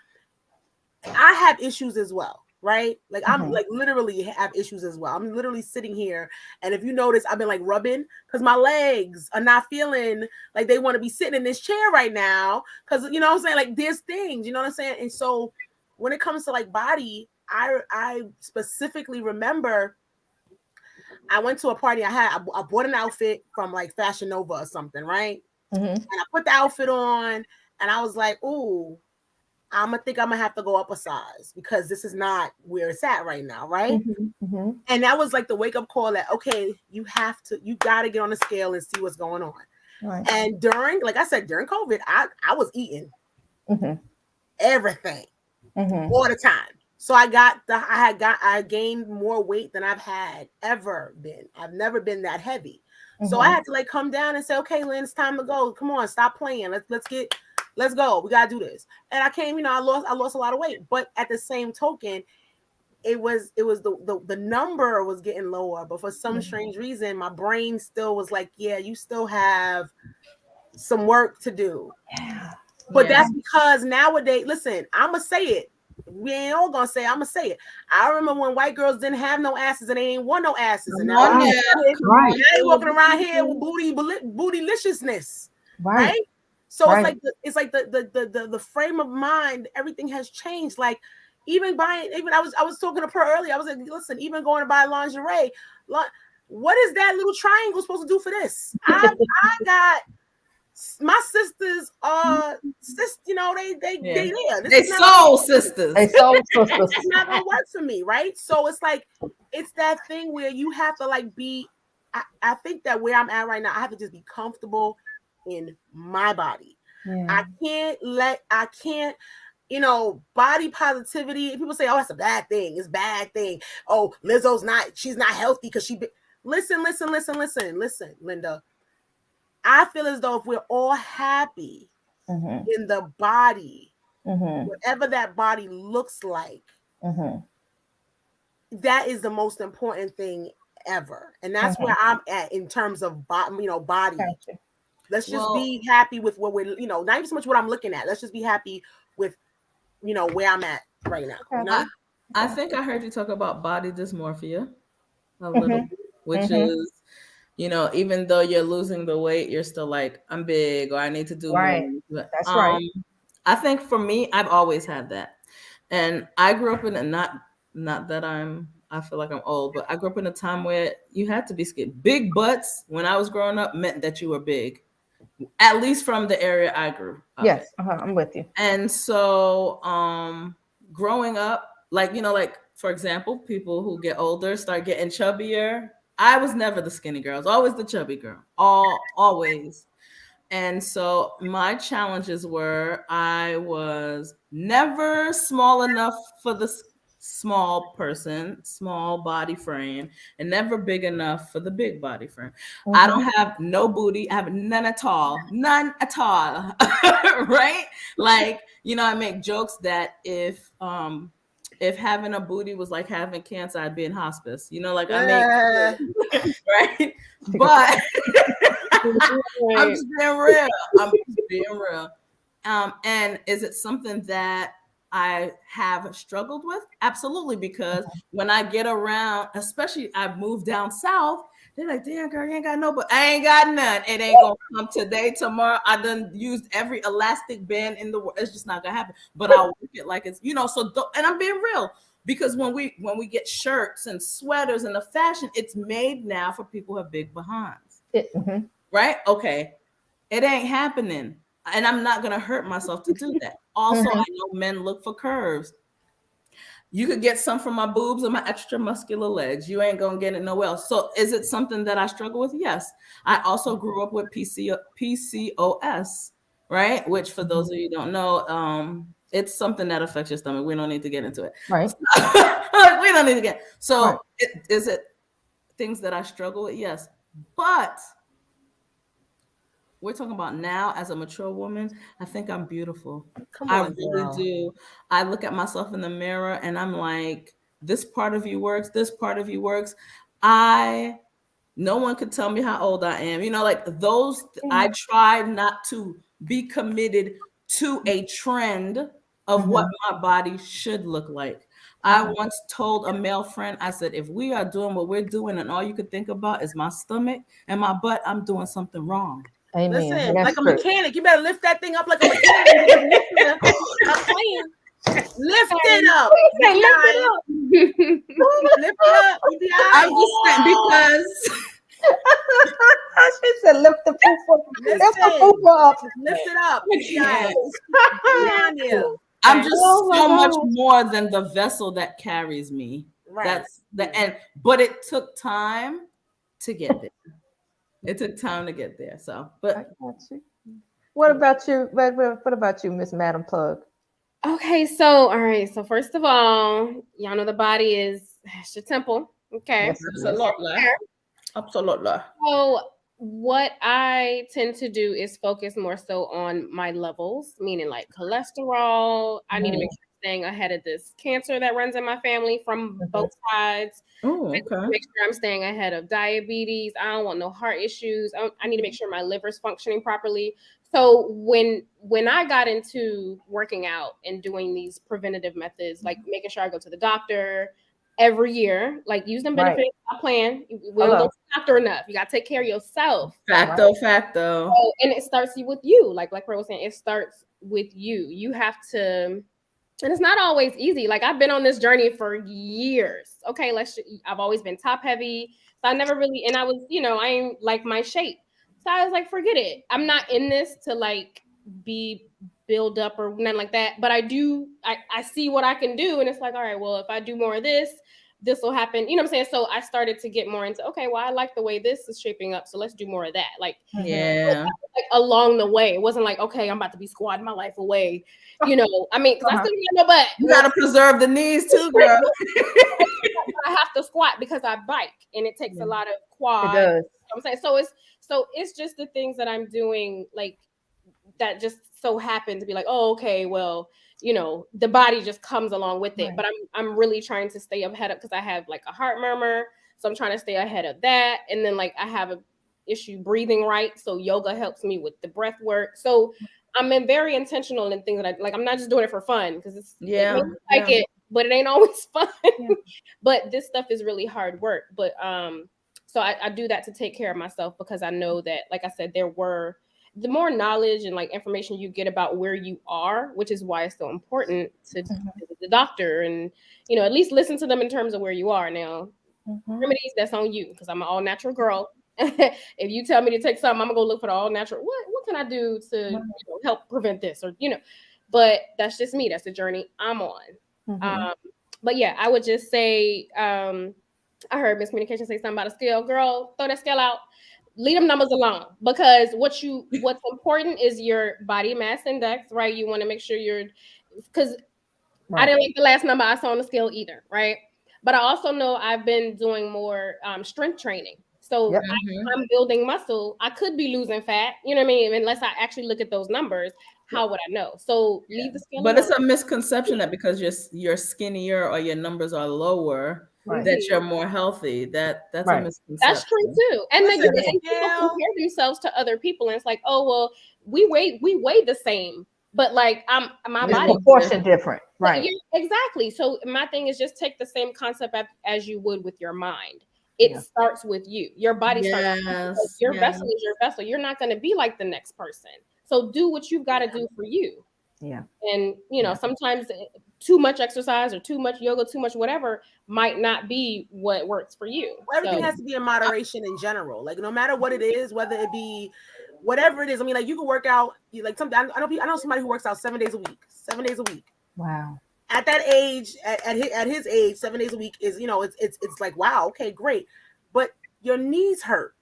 I have issues as well, right? Like I'm like literally have issues as well. I'm literally sitting here, and if you notice, I've been like rubbing because my legs are not feeling like they want to be sitting in this chair right now. Because you know what I'm saying, like there's things, you know what I'm saying. And so when it comes to like body, I specifically remember I went to a party. I bought an outfit from like Fashion Nova or something, right? And I put the outfit on, and I was like, ooh. I'm gonna have to go up a size because this is not where it's at right now, right? And that was like the wake up call that okay, you gotta get on the scale and see what's going on. Right. And during COVID, I was eating everything all the time. So I gained more weight than I've had ever been. I've never been that heavy. So I had to like come down and say, okay, Lynn, it's time to go. Come on, stop playing. Let's go. We gotta do this. And I came, you know, I lost a lot of weight, but at the same token, it was the number was getting lower. But for some strange reason, my brain still was like, yeah, you still have some work to do. Yeah. But that's because nowadays, listen, I'ma say it. we ain't all gonna say. I'm gonna say it. I remember when white girls didn't have no asses and they ain't want no asses, and now Come on, Right. they walking around here with bootyliciousness, Right. right? So Right. it's like the frame of mind. Everything has changed. Like even buying, even I was talking to her earlier. I was like, listen, even going to buy lingerie, what is that little triangle supposed to do for this? I got. My sisters are you know, they there. They soul sisters. They soul sisters. It's not gonna work for me, right? So it's like it's that thing where you have to like be. I think that where I'm at right now, I have to just be comfortable in my body. Yeah. I can't, you know, body positivity. People say, oh, that's a bad thing. It's a bad thing. Oh, she's not healthy because listen, Linda. I feel as though if we're all happy in the body, whatever that body looks like, that is the most important thing ever. And that's where I'm at in terms of body. Gotcha. Let's just be happy with what we're, you know, not even so much what I'm looking at. Let's just be happy with, you know, where I'm at right now. You know? I think I heard you talk about body dysmorphia a little bit, which is, you know, even though you're losing the weight, you're still like, I'm big or I need to do more. That's right. I think for me, I've always had that. And I grew up in not that I feel like I'm old, but I grew up in a time where you had to be skinny. Big butts when I was growing up meant that you were big, at least from the area I grew up Yes, in. I'm with you. And so growing up, like, you know, like, for example, people who get older start getting chubbier. I was never the skinny girl. I was always the chubby girl. Always. And so my challenges were I was never small enough for the small person, small body frame, and never big enough for the big body frame. I don't have no booty. I have none at all. None at all. Right? Like, you know, I make jokes that if having a booty was like having cancer, I'd be in hospice. You know, like I make right? But I'm just being real. And is it something that I have struggled with? Absolutely, because when I get around, especially I've moved down south, they're like, damn girl, you ain't got no, but I ain't got none. It ain't gonna come today, tomorrow. I done used every elastic band in the world. It's just not gonna happen. But I'll work it like it's, you know, so and I'm being real. Because when we get shirts and sweaters and the fashion, it's made now for people who have big behinds. Right? Okay. It ain't happening. And I'm not gonna hurt myself to do that. Also, I know men look for curves. You could get some from my boobs or my extra muscular legs. You ain't gonna get it nowhere else. So is it something that I struggle with? Yes. I also grew up with PCOS, right? Which for those of you who don't know, it's something that affects your stomach. We don't need to get into it. Right. We don't need to get. So is it things that I struggle with? Yes. But we're talking about now as a mature woman, I think I'm beautiful. I really do. I look at myself in the mirror and I'm like, this part of you works. This part of you works. No one could tell me how old I am. You know, like those, I try not to be committed to a trend of what my body should look like. I once told a male friend, I said, if we are doing what we're doing and all you could think about is my stomach and my butt, I'm doing something wrong. Amen. Listen, like a mechanic, you better lift that thing up like a mechanic. I'm playing. Lift it up. Lift it up. I'm just saying because she said, lift the poop up. Lift it up. Yes. Down here. I'm just so much more than the vessel that carries me. Right. That's the end. But it took time to get there. It took time to get there. So, but I got you. What about you? What about you, Miss Madam Plug? Okay, so all right. So first of all, y'all know the body is your temple. Okay, yes, absolutely. So what I tend to do is focus more so on my levels, meaning like cholesterol. I need to make sure I'm staying ahead of this cancer that runs in my family from both sides. Oh, okay. Make sure I'm staying ahead of diabetes. I don't want no heart issues. I need to make sure my liver's functioning properly. So when I got into working out and doing these preventative methods, like making sure I go to the doctor every year, like use them benefits, I plan. We don't go to the doctor enough. You got to take care of yourself. Facto. So, and it starts with you. Like Ray was saying, it starts with you. You have to, and it's not always easy. Like I've been on this journey for years. Okay, I've always been top heavy. So I never really, and I was, I ain't like my shape. So I was like, forget it. I'm not in this to like be build up or nothing like that. But I see what I can do. And it's like, all right, well, if I do more of this will happen. You know what I'm saying? So I started to get more into, okay, well, I like the way this is shaping up. So let's do more of that. Like, yeah. Like along the way. It wasn't like, okay, I'm about to be squatting my life away. I mean, because I still got no butt. You got to preserve the knees too, girl. I have to squat because I bike and it takes a lot of quad. It does. You know what I'm saying? So it's just the things that I'm doing, like that just so happen to be like, oh, okay, well, the body just comes along with it. Right. But I'm really trying to stay ahead of, because I have like a heart murmur. So I'm trying to stay ahead of that. And then like I have a issue breathing right. So yoga helps me with the breath work. So I'm very intentional in things that I like. I'm not just doing it for fun because it but it ain't always fun. But this stuff is really hard work. But so I do that to take care of myself, because I know that, like I said, the more knowledge and like information you get about where you are, which is why it's so important to visit the doctor and, at least listen to them in terms of where you are. Now, remedies, that's on you, because I'm an all natural girl. If you tell me to take something, I'm gonna go look for the all natural. What can I do to help prevent this, or but that's just me. That's the journey I'm on. But yeah, I would just say, I heard miscommunication say something about a scale. Girl, throw that scale out. Leave them numbers alone, because what's important is your body mass index, right? You want to make sure because I didn't like the last number I saw on the scale either, right? But I also know I've been doing more strength training. So I'm building muscle. I could be losing fat, you know what I mean? Unless I actually look at those numbers, how would I know? So leave the scale But alone. it's a misconception that because you're skinnier or your numbers are lower, that you're more healthy. That's a misconception. That's true too. And then people compare themselves to other people, and it's like, oh well, we weigh the same, but like my body proportion different, right? Yeah, exactly. So my thing is just take the same concept as you would with your mind. It starts with you. Your body starts with you. Your vessel is your vessel. You're not going to be like the next person. So do what you've got to do for you. Yeah. And sometimes too much exercise or too much yoga, too much whatever might not be what works for you. Well, everything has to be in moderation in general. Like no matter what it is, whether it be whatever it is. I mean, like you can work out like something. I know somebody who works out 7 days a week. 7 days a week. Wow. At that age, at his age, 7 days a week is it's like wow, okay, great, but your knees hurt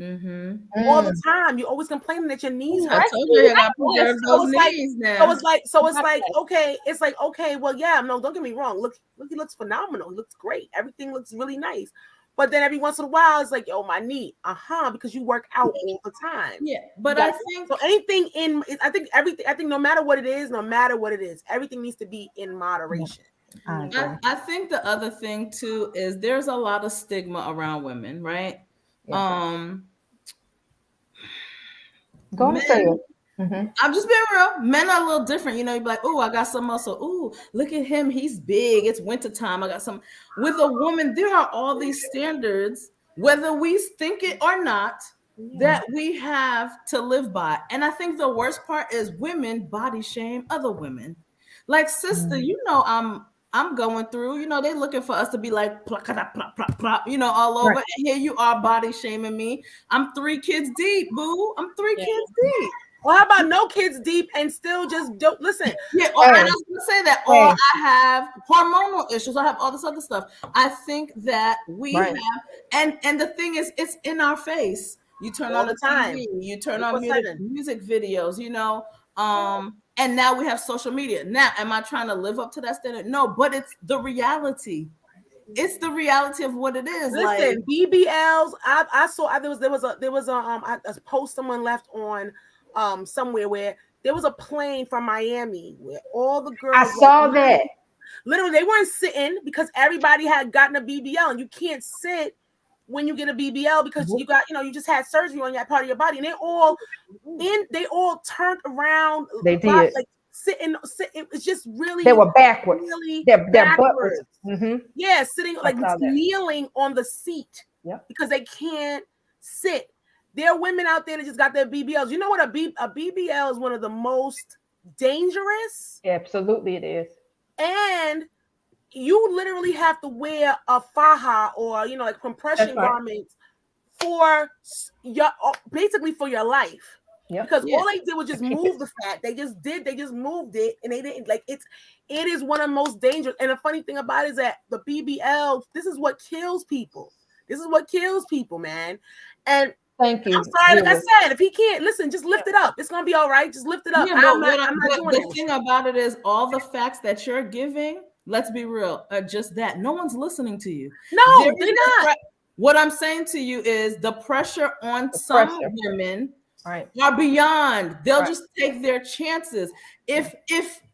all the time. You're always complaining that your knees hurt. I told you I gotta preserve those knees now. So it's like okay, it's like okay, well yeah, no, don't get me wrong. Look, he looks phenomenal. He looks great. Everything looks really nice. But then every once in a while, it's like, yo, my knee, because you work out all the time. Yeah, but I think so. Anything I think no matter what it is, everything needs to be in moderation. I think the other thing too is there's a lot of stigma around women, right? Yeah. Go ahead, say it. I'm just being real. Men are a little different. You'd be like, oh, I got some muscle. Oh, look at him. He's big. It's wintertime. I got some. With a woman, there are all these standards, whether we think it or not, that we have to live by. And I think the worst part is women body shame other women. Like, sister, I'm going through, they looking for us to be like, plop, plop, plop, plop, all over. Right. And here you are body shaming me. I'm 3 kids deep, boo. I'm 3 kids deep. Well, how about no kids deep and still just don't listen? Yeah, and I was gonna say that. Or I have hormonal issues. I have all this other stuff. I think that we have, and the thing is, it's in our face. You turn all on the time. TV, you turn on music videos. And now we have social media. Now, am I trying to live up to that standard? No, but it's the reality. It's the reality of what it is. Listen, like, BBLs. I saw there was a post someone left on somewhere where there was a plane from Miami where all the girls. I saw that. Literally, they weren't sitting because everybody had gotten a BBL, and you can't sit when you get a BBL because you got, you just had surgery on that part of your body, and they all turned around. They did. Like sitting. It's just really. They were backwards. Really their butt backwards. was. Yeah, sitting like kneeling on the seat. Yep. Because they can't sit. There are women out there that just got their BBLs. You know what? A BBL is one of the most dangerous. Absolutely, it is. And you literally have to wear a faja or like compression garments for basically for your life. Yep. Because all they did was just move the fat. They just moved it, and they didn't it is one of the most dangerous. And the funny thing about it is that the BBL, this is what kills people. This is what kills people, man. And thank you. I'm sorry, like I said, if he can't listen, just lift it up. It's gonna be all right. Just lift it up. Yeah, I'm not doing the thing about it is all the facts that you're giving, let's be real, are just that. No one's listening to you. No, they're not. What I'm saying to you is the pressure on some women are beyond. They'll just take their chances. If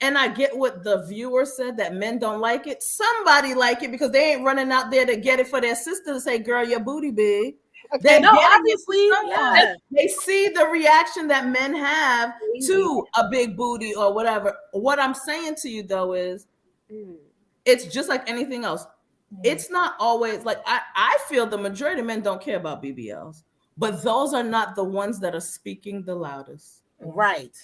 and I get what the viewer said, that men don't like it. Somebody like it because they ain't running out there to get it for their sister to say, girl, your booty big. Okay, obviously, they see the reaction that men have to a big booty or whatever. What I'm saying to you though is it's just like anything else. It's not always like I feel the majority of men don't care about BBLs, but those are not the ones that are speaking the loudest. Right.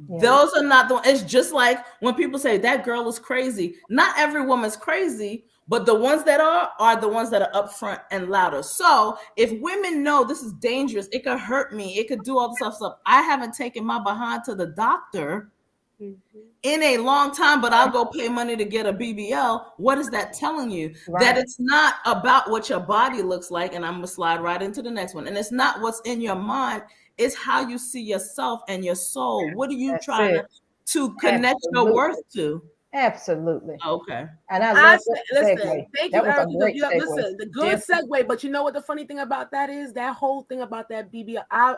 Yeah. Those are not the ones. It's just like when people say that girl is crazy. Not every woman's crazy, but the ones that are the ones that are upfront and louder. So if women know this is dangerous, it could hurt me, it could do all this stuff. I haven't taken my behind to the doctor in a long time, but I'll go pay money to get a BBL. What is that telling you? That it's not about what your body looks like. And I'm gonna slide right into the next one. And it's not what's in your mind. It's how you see yourself and your soul. What are you trying to connect your worth to? Absolutely. Okay. And I love listen, segue. Thank that you, was a great segue. Listen, the good segue, but you know what the funny thing about that is? That whole thing about that BBL,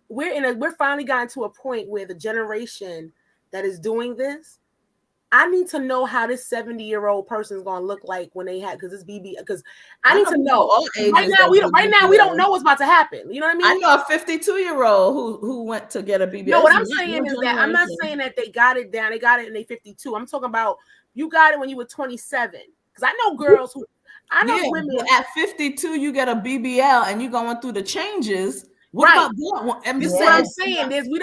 we're finally gotten to a point where the generation that is doing this, I need to know how this 70-year-old person is gonna look like when they have because I need to know. Right now we don't know what's about to happen. You know what I mean? I know a 52-year-old who went to get a BBL. No, what I'm saying is that I'm not saying that they got it down. They got it and they 52. I'm talking about you got it when you were 27. Because I know girls who women at 52 you get a BBL and you going through the changes. What about that? I'm saying is we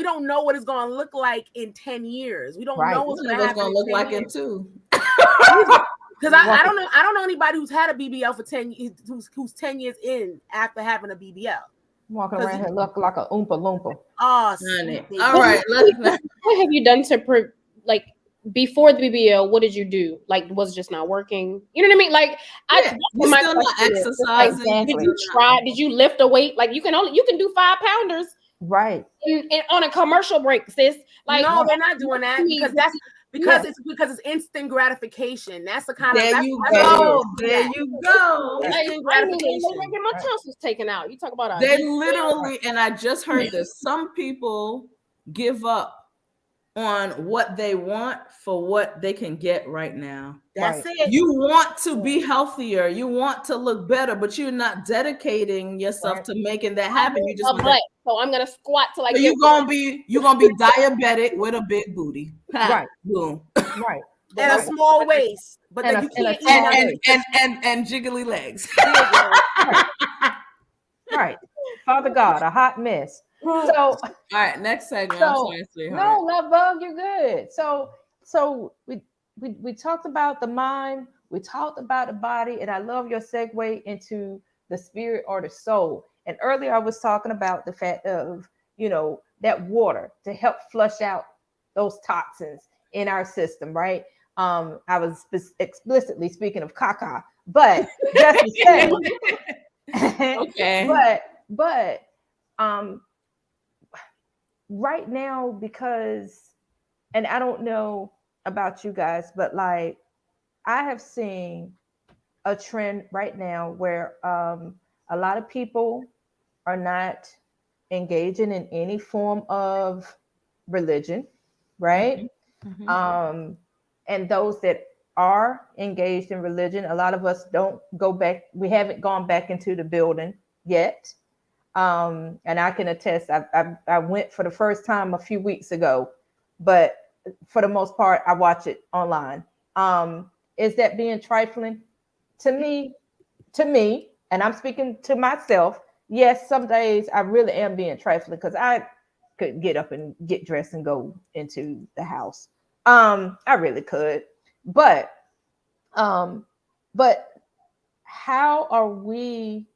don't know what it's going to look like in 10 years. We don't know what's going to look like in 2. Because I don't know anybody who's had a BBL for 10 years, who's 10 years in after having a BBL. Walking around here look like a oompa loompa. Oh, all right. What have you done to before the BBL? What did you do? Like, was it just not working? You know what I mean? Like, you're still not exercising. Like, did you try? Did you lift a weight? Like, you can do 5-pounders, right? On a commercial break, sis. Like, no, they're not doing that because it's instant gratification. That's the kind there of you go. Instant gratification. I get my tonsils taken out. You talk about they literally, and I just heard this. Some people give up on what they want for what they can get right now. That's it. You want to be healthier, you want to look better, but you're not dedicating yourself to making that happen. You just so I'm gonna squat till I get you're gonna be diabetic with a big booty. Right. Boom. Right. And a small waist, but then you can't and jiggly legs. Right. Father God, a hot mess. So all right, next segment. I'm sorry, sweetheart. No, Love Bug, you're good. So we talked about the mind, we talked about the body, and I love your segue into the spirit or the soul. And earlier I was talking about the fact of, that water to help flush out those toxins in our system, right? I was explicitly speaking of caca, but just to say, okay. But right now, because, and I don't know about you guys, but like I have seen a trend right now where a lot of people are not engaging in any form of religion, right? Mm-hmm. And those that are engaged in religion. A lot of us don't go back. We haven't gone back into the building yet. And I can attest, I went for the first time a few weeks ago, but for the most part, I watch it online. Is that being trifling? To me, and I'm speaking to myself, yes, some days I really am being trifling because I could get up and get dressed and go into the house. I really could. But how are we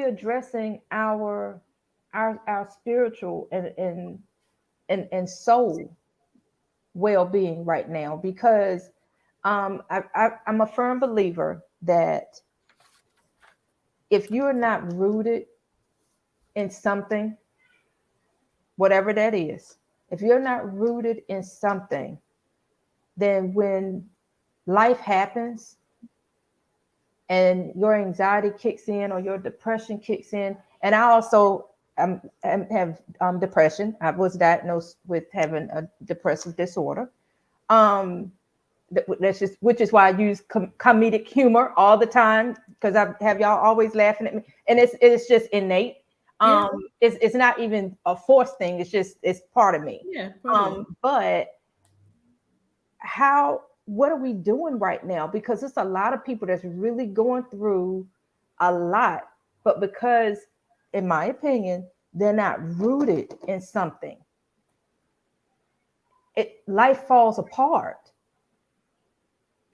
addressing our spiritual and soul well-being right now? Because I'm a firm believer that if you're not rooted in something, whatever that is, if you're not rooted in something, then when life happens and your anxiety kicks in or your depression kicks in, and I also have depression. I was diagnosed with having a depressive disorder. Which is why I use comedic humor all the time, because I have y'all always laughing at me, and it's just innate. It's not even a forced thing. It's part of me. Yeah. But what are we doing right now? Because it's a lot of people that's really going through a lot, but because, in my opinion, they're not rooted in something, life falls apart,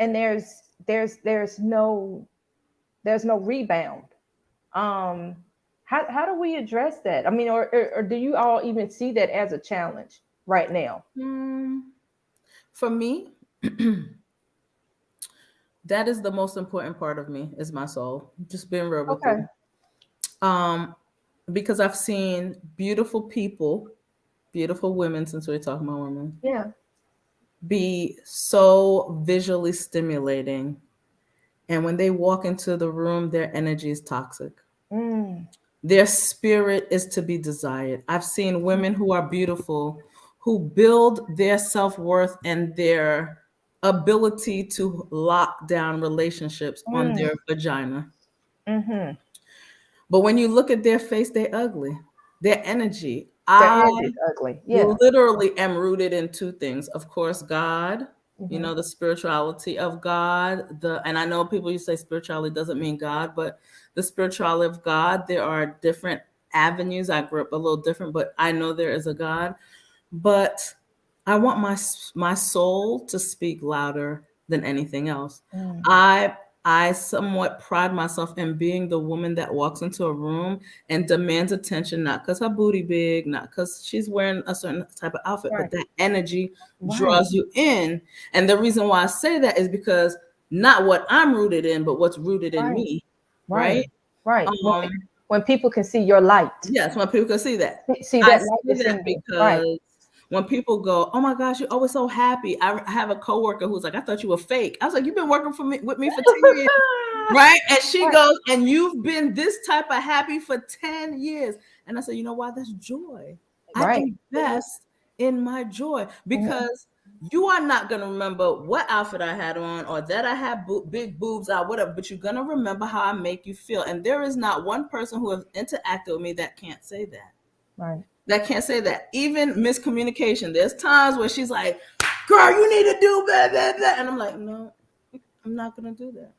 and there's no rebound. How do we address that? I mean, or do you all even see that as a challenge right now? For me, that is the most important part of me, is my soul. Just being real with you. Because I've seen beautiful people, beautiful women, since we're talking about women, be so visually stimulating. And when they walk into the room, their energy is toxic. Their spirit is to be desired. I've seen women who are beautiful, who build their self-worth and their ability to lock down relationships on their vagina. But when you look at their face, they're ugly. Their energy. Their energy is ugly. Yeah. Literally am rooted in two things. Of course, God, the spirituality of God. And I know people, you say spirituality doesn't mean God, but the spirituality of God, there are different avenues. I grew up a little different, but I know there is a God. But I want my soul to speak louder than anything else. I somewhat pride myself in being the woman that walks into a room and demands attention, not because her booty big, not because she's wearing a certain type of outfit, but that energy draws you in. And the reason why I say that is because not what I'm rooted in, but what's rooted in me. Right. When people can see your light. Yes, when people can see that. See that light because when people go, "Oh my gosh, you're always so happy." I have a coworker who's like, "I thought you were fake." I was like, "You've been working with me for 10 years." Right? And she goes, "And you've been this type of happy for 10 years." And I said, "You know why? That's joy. I invest in my joy, because you are not going to remember what outfit I had on or that I had big boobs out, whatever, but you're going to remember how I make you feel." And there is not one person who has interacted with me that can't say that. Right. That can't say that. Even miscommunication. There's times where she's like, "Girl, you need to do blah, blah, blah." And I'm like, "No, I'm not going to do that."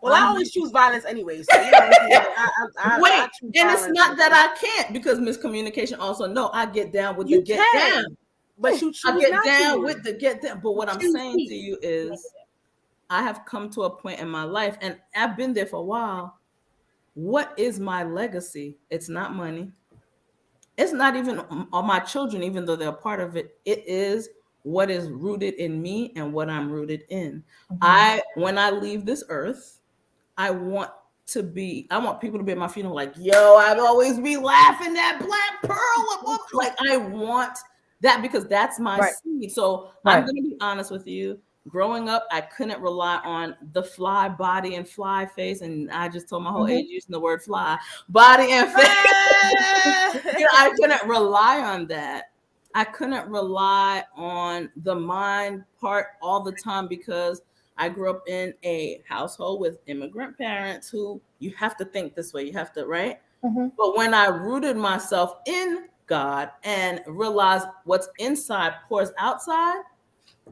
Well, I always choose violence anyway. So, I it's not that I can't, because miscommunication also, no, I get down with the get down. But you choose I get not down to. with the get down. But what I'm saying to you is, I have come to a point in my life, and I've been there for a while. What is my legacy? It's not money. It's not even on my children, even though they're a part of it. It is what is rooted in me and what I'm rooted in. When I leave this earth, I want people to be at my funeral like, "Yo, I'd always be laughing at Black Pearl." Like, I want that, because that's my seed. So I'm going to be honest with you. Growing up, I couldn't rely on the fly body and fly face. And I just told my whole age using the word fly, body and face. I couldn't rely on that. I couldn't rely on the mind part all the time because I grew up in a household with immigrant parents who you have to think this way. You have to, right? Mhm. But when I rooted myself in God and realized what's inside pours outside,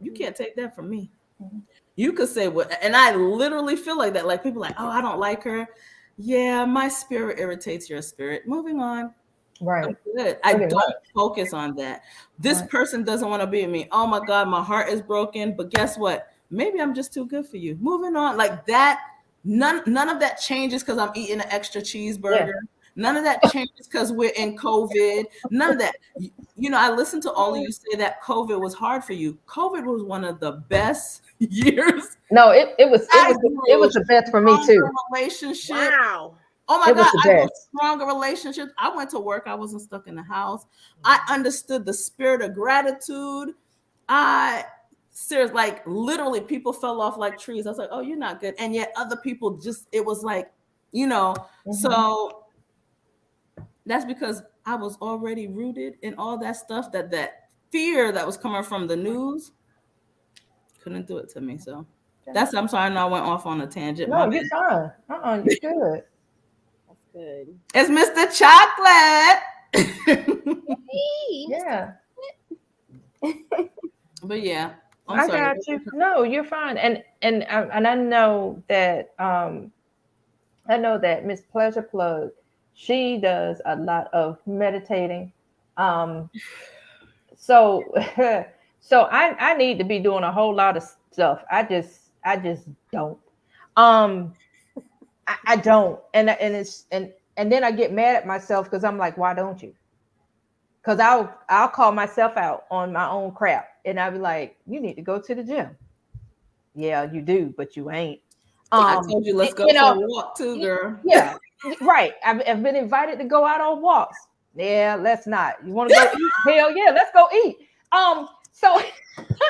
you can't take that from me. Mhm. You could say what, and I literally feel like that. Like people are like, oh, I don't like her. Yeah, my spirit irritates your spirit. Moving on. Right. I'm good. I Pretty don't much. focus on that. This Right. person doesn't want to be with me. Oh my God, my heart is broken. But guess what? Maybe I'm just too good for you. Moving on. Like that, none of that changes because I'm eating an extra cheeseburger. None of that changes because we're in COVID. None of that. You know, I listened to all of you say that COVID was hard for you. COVID was one of the best years. No, it was the best for me too. Relationship. Wow. Oh my It was God, the I grew best. stronger relationships. I went to work. I wasn't stuck in the house. I understood the spirit of gratitude. I seriously, like literally, people fell off like trees. I was like, oh, you're not good. And yet other people just, it was like, you know, Mhm. so that's because I was already rooted in all that stuff that fear that was coming from the news couldn't do it to me. So that's, I'm sorry, I know I went off on a tangent. No, you're fine. You're good. That's good. It's Mr. Chocolate. Yeah. But yeah, I'm I sorry. got you. No, you're fine. And I know that Miss Pleasure Plug, she does a lot of meditating. So so I need to be doing a whole lot of stuff. I just don't. I don't. And then I get mad at myself because I'm like, why don't you? Because I'll call myself out on my own crap. And I'll be like, you need to go to the gym. Yeah, you do, but you ain't. I told you, let's go for a walk too, girl. Yeah, right. I've been invited to go out on walks. Yeah, let's not. You want to go eat? Hell yeah, let's go eat. So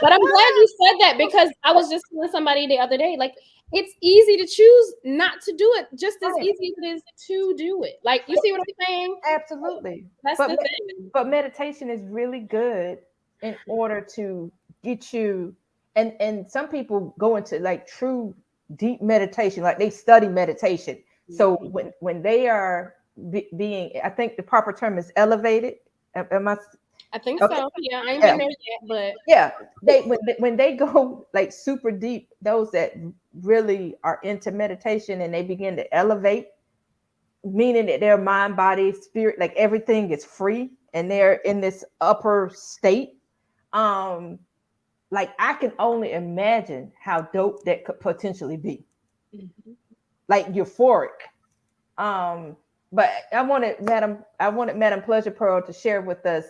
But I'm glad you said that because I was just telling somebody the other day, like it's easy to choose not to do it, just as Right. easy as it is to do it. Like you see what I'm saying? absolutely. That's But the thing. but meditation is really good in order to get you, and some people go into like true deep meditation, like they study meditation. So when they are being, I think the proper term is elevated. Am I? I think Okay. so. Yeah, I ain't Yeah. been there yet, but Yeah, when they go like super deep, those that really are into meditation and they begin to elevate, meaning that their mind, body, spirit, like everything is free and they're in this upper state. Like I can only imagine how dope that could potentially be. Like euphoric. But I wanted Madam Pleasure Pearl to share with us,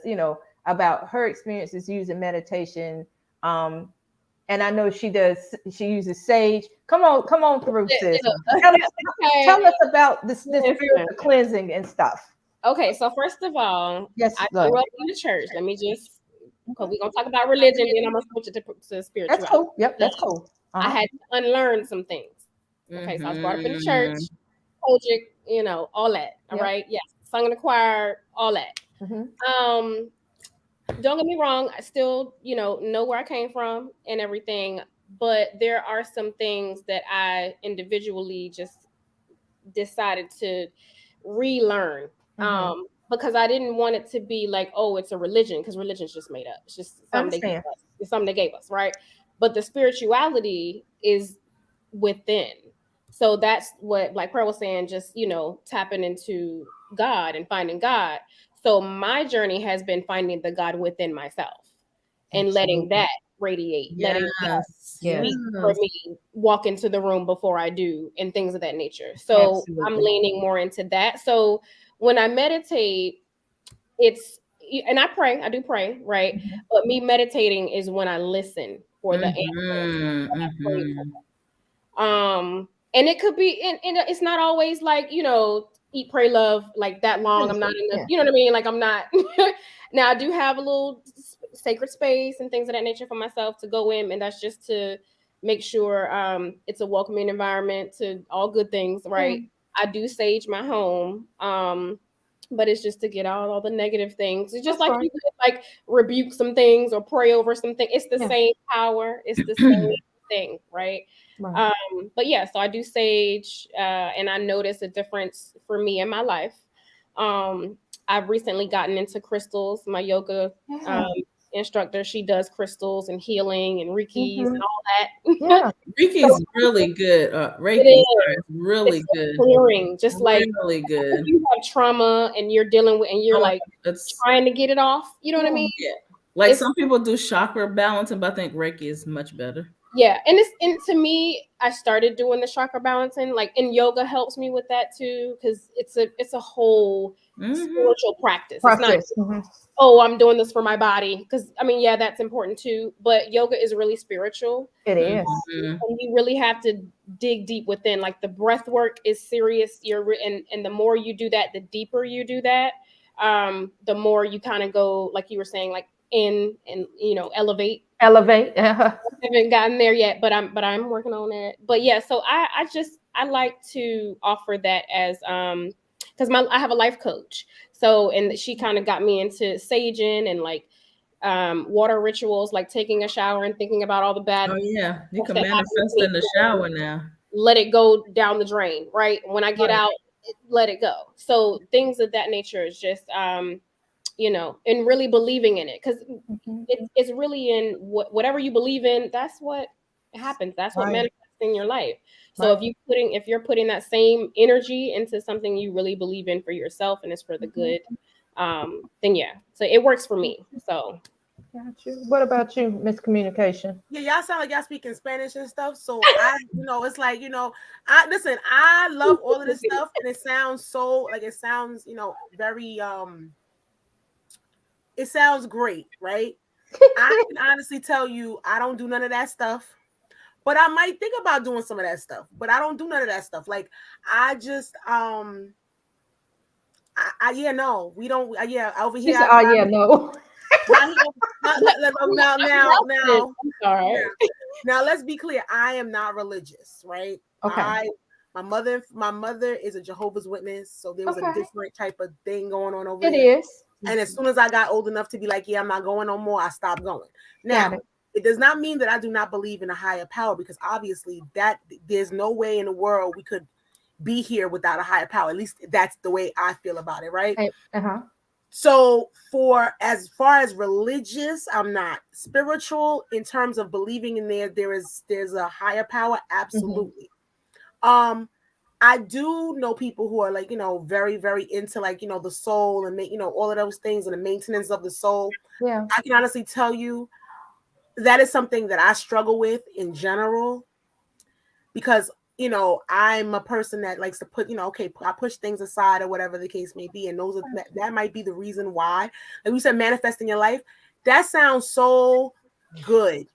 about her experiences using meditation. And I know she uses sage. Come on through, sis. Tell us about this spiritual cleansing and stuff. Okay, so first of all, Yes, I love. grew up in the church. Let me just, because we're gonna talk about religion, then I'm gonna switch it to spirituality. That's cool. Yep, that's cool. I had to unlearn some things. Okay, so I was brought up in the church, Kojic, all that. All right, yes, sung in the choir, all that. Mhm. Don't get me wrong, I still, know where I came from and everything, but there are some things that I individually just decided to relearn. Because I didn't want it to be like, oh, it's a religion, because religion's just made up. It's just something they gave us. It's something they gave us, right? But the spirituality is within. So that's what, like Pearl was saying, just, tapping into God and finding God. So my journey has been finding the God within myself and letting that radiate, letting that speak for me, walk into the room before I do, and things of that nature. So I'm leaning more into that. So when I meditate, and I do pray, right? But me meditating is when I listen for the answer. And it could be, and it's not always like, eat, pray, love, like that long. I'm not in the, you know what I mean? Like I'm not. Now I do have a little sacred space and things of that nature for myself to go in, and that's just to make sure it's a welcoming environment to all good things, right? I do sage my home. but it's just to get out all the negative things. It's just That's like right. you could like rebuke some things or pray over something. It's the Yeah. same power. It's the same thing, right? Right. But yeah, so I do sage, and I notice a difference for me in my life. I've recently gotten into crystals. My yoga Yeah. instructor, she does crystals and healing and Reiki's Mhm. and all that. Yeah. Reiki is really good. It Reiki is. is really It's good. clearing, just like Really if good. you have trauma and you're dealing with, and you're Oh, like it's trying to get it off. You know what I mean? yeah. Like It's some people do chakra balancing, but I think Reiki is much better. yeah, and to me, I started doing the chakra balancing, like, and yoga helps me with that too, because it's a whole Mhm. spiritual practice. It's not, Process. Mhm. oh, I'm doing this for my body, because I mean, yeah, that's important too, but yoga is really spiritual, It is. Mhm. and you really have to dig deep within. Like the breath work is serious. And the more you do that, the deeper you do that, the more you kind of go, like you were saying, like in and elevate. Elevate. Haven't gotten there yet, but I'm working on it. But yeah, so I like to offer that as because I have a life coach. So, and she kind of got me into saging and like water rituals, like taking a shower and thinking about all the bad Oh yeah, you stuff can that happened to manifest me. in the shower now. Let it go down the drain, right? When I get Right. out, let it go. So things of that nature is just and really believing in it, because Mhm. it's really in whatever you believe in. That's what happens. That's what Right. manifests in your life. So Right. if you're putting that same energy into something you really believe in for yourself and it's for the Mhm. good, then yeah, so it works for me. So Got you. What about you, Miscommunication? Yeah, y'all sound like y'all speaking Spanish and stuff. So it's like, I listen, I love all of this stuff, and it sounds so like it sounds, very it sounds great, right? I can honestly tell you I don't do none of that stuff. But I might think about doing some of that stuff. But I don't do none of that stuff. Like I just yeah, no, we don't yeah, over She here said, "Oh yeah, no." now, I'm sorry. now let's be clear. I am not religious, right? Okay. My mother is a Jehovah's Witness, so there was a Okay. different type of thing going on over It there. is. And as soon as I got old enough to be like, yeah, I'm not going no more, I stopped going. Now, Got it. it does not mean that I do not believe in a higher power, because obviously that there's no way in the world we could be here without a higher power. At least that's the way I feel about it, right? Uh-huh. So for as far as religious, I'm not. Spiritual, in terms of believing in there's a higher power, absolutely. I do know people who are like, very, very into like, the soul and all of those things and the maintenance of the soul. Yeah. I can honestly tell you that is something that I struggle with in general, because I'm a person that likes to put, okay, I push things aside or whatever the case may be, and that might be the reason why. Like we said, manifesting your life, that sounds so good,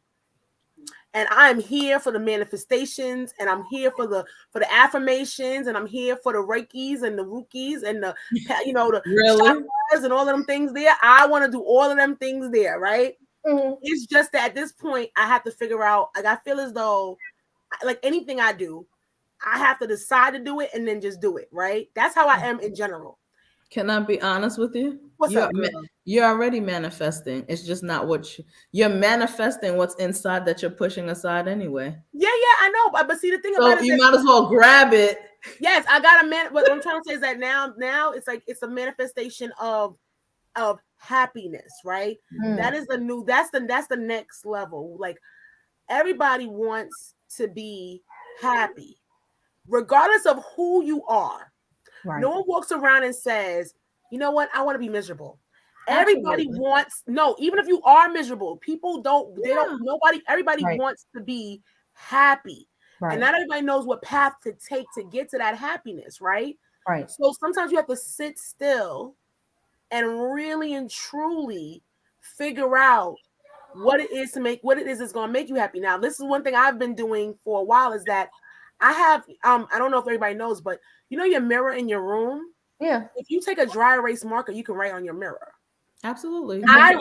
and I'm here for the manifestations, and I'm here for the affirmations, and I'm here for the Reikis and the Rukis and the the Really? chakras and all of them things there. I want to do all of them things there, right? Mhm. It's just that at this point I have to figure out, like, I feel as though like anything I do, I have to decide to do it and then just do it, right? That's how I am in general. Can I be honest with you? What's You're up, girl? you're already manifesting. It's just not you're manifesting what's inside that you're pushing aside anyway. Yeah, I know, but see, the thing So about it you is might as well grab it. yes, I got what I'm trying to say is that now it's like it's a manifestation of happiness, right? Mm. That is that's the next level. Like everybody wants to be happy, regardless of who you are. Right. No one walks around and says, you know what, I want to be miserable. Everybody Absolutely. wants, no, even if you are miserable, people everybody Right. wants to be happy. Right. And not everybody knows what path to take to get to that happiness, right? Right. So sometimes you have to sit still and really and truly figure out what it is that's going to make you happy. Now, this is one thing I've been doing for a while, is that I have I don't know if everybody knows, but your mirror in your room, Yeah. if you take a dry erase marker, you can write on your mirror. Absolutely. I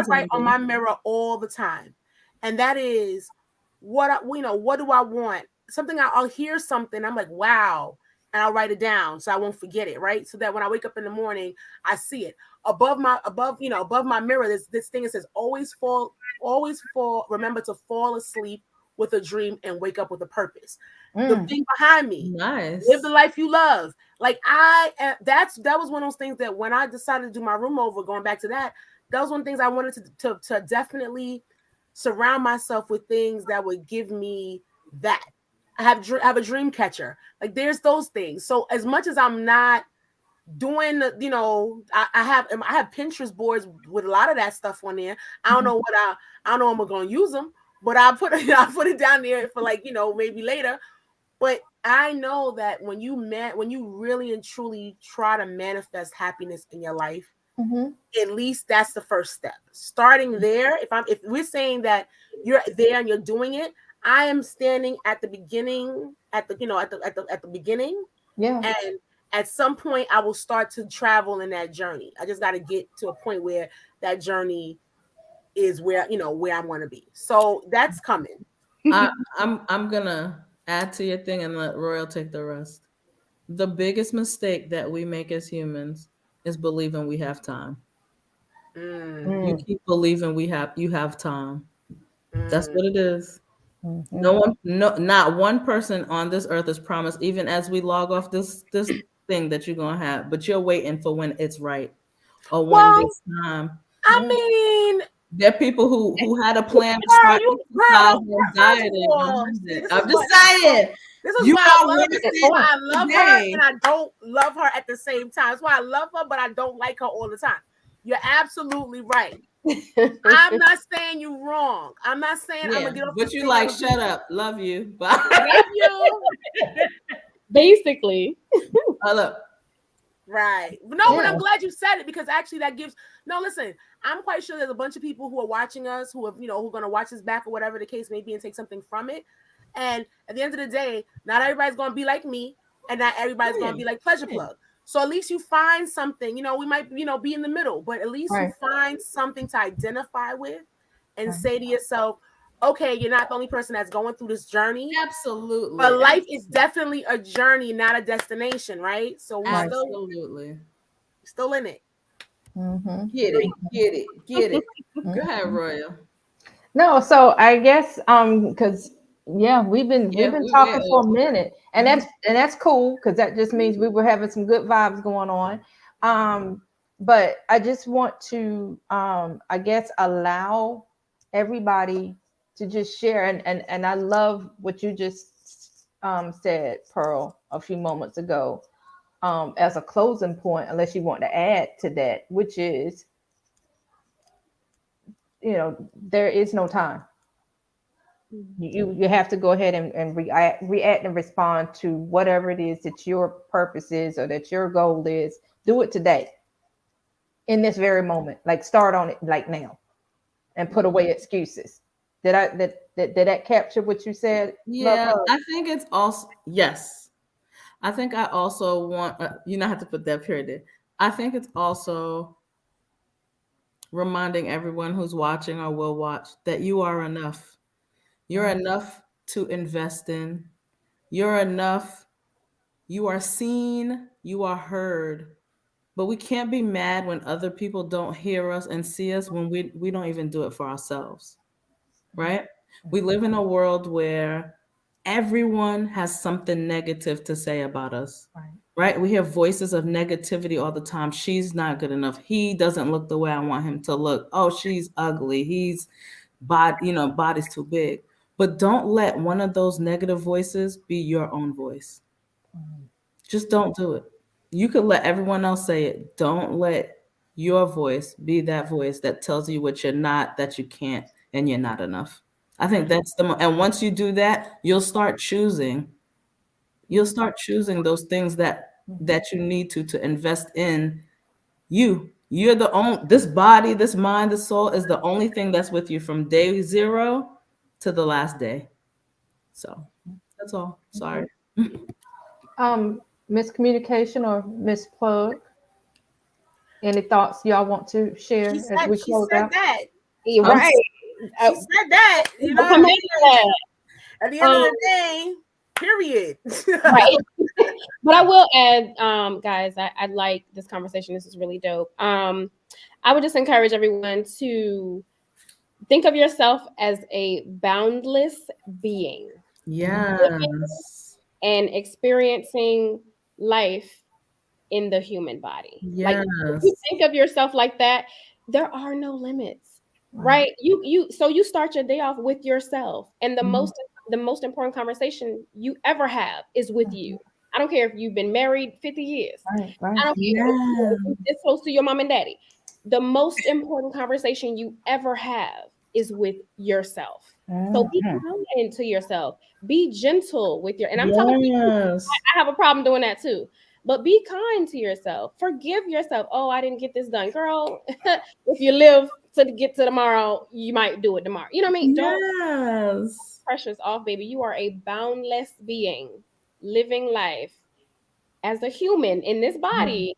write on my mirror all the time. And that is what do I want? Something I'll hear something, I'm like, wow, and I'll write it down so I won't forget it, right? So that when I wake up in the morning, I see it. Above my mirror, there's this thing that says always fall, remember to fall asleep with a dream and wake up with a purpose. The thing behind me, Nice. live the life you love. Like that was one of those things that when I decided to do my room over, going back to that was one of the things I wanted to definitely surround myself with things that would give me that. I have a dream catcher. Like there's those things. So as much as I'm not doing, I have Pinterest boards with a lot of that stuff on there. I don't know I don't know I'm gonna use them, but I put it down there for maybe later. But I know that when you really and truly try to manifest happiness in your life, at least that's the first step. Starting there, if we're saying that you're there and you're doing it, I am standing at the beginning, at the beginning. Yeah. And at some point I will start to travel in that journey. I just got to get to a point where that journey is where I want to be. So that's coming. I'm gonna add to your thing and let Royal take the rest. The biggest mistake that we make as humans is believing we have time. You keep believing you have time. That's what it is. Not one person on this earth is promised, even as we log off this thing that you're gonna have, but you're waiting for when it's right or when it's time. I mean, there are people who had a plan to start dieting. I'm just saying. This is why I love her and I don't love her at the same time. That's why I love her, but I don't like her all the time. You're absolutely right. I'm not saying you wrong. I'm not saying I'm gonna get off. But you like, shut up, love you, bye. Love you. Basically. Hello. Right. No, but I'm glad you said it because actually that gives. No, listen. I'm quite sure there's a bunch of people who are watching us who are gonna watch this back or whatever the case may be and take something from it. And at the end of the day, not everybody's gonna be like me, and not everybody's gonna be like Pleasure Plug. So at least you find something, we might, be in the middle, but at least you find something to identify with and say to yourself, okay, you're not the only person that's going through this journey. Absolutely. But life is definitely a journey, not a destination, right? So we're still in it. Get it. Go ahead, Royal. No, so I guess because we've been talking for a minute, and that's cool because that just means we were having some good vibes going on. But I just want to I guess allow everybody to just share, and I love what you just said, Pearl, a few moments ago, as a closing point, unless you want to add to that, which is, there is no time. You have to go ahead and react and respond to whatever it is that your purpose is or that your goal is. Do it today, in this very moment. Like start on it like now, and put away excuses. Did that capture what you said? Yeah, I think it's also yes. I think I also want you not have to put that period in. I think it's also reminding everyone who's watching or will watch that you are enough. You're enough to invest in. You're enough. You are seen. You are heard. But we can't be mad when other people don't hear us and see us when we don't even do it for ourselves. Right? We live in a world where everyone has something negative to say about us. Right? We hear voices of negativity all the time. She's not good enough. He doesn't look the way I want him to look. Oh, she's ugly. He's body's too big. But don't let one of those negative voices be your own voice. Just don't do it. You could let everyone else say it. Don't let your voice be that voice that tells you what you're not, that you can't, and you're not enough. I think that's and once you do that, you'll start choosing those things that you need to invest in you. You're this body, this mind, this soul is the only thing that's with you from day 0 to the last day. So that's all. Sorry. Miscommunication or misplug. Any thoughts y'all want to share as we close out? That. Right. She said that. At the end of the day, Period. Right. But I will add, guys, I like this conversation. This is really dope. I would just encourage everyone to think of yourself as a boundless being. Yes. And experiencing life in the human body. Like if Yes. you think of yourself like that, there are no limits, right? You start your day off with yourself, and the most important conversation you ever have is with you. I don't care if you've been married 50 years. Right. I don't care if you're this close to your mom and daddy. The most important conversation you ever have is with yourself. So be kind to yourself. Be gentle with and I'm telling you, I have a problem doing that too. But be kind to yourself. Forgive yourself. Oh, I didn't get this done. Girl, if you live to get to tomorrow, you might do it tomorrow. You know what I mean? Don't pressures off, baby. You are a boundless being living life as a human in this body,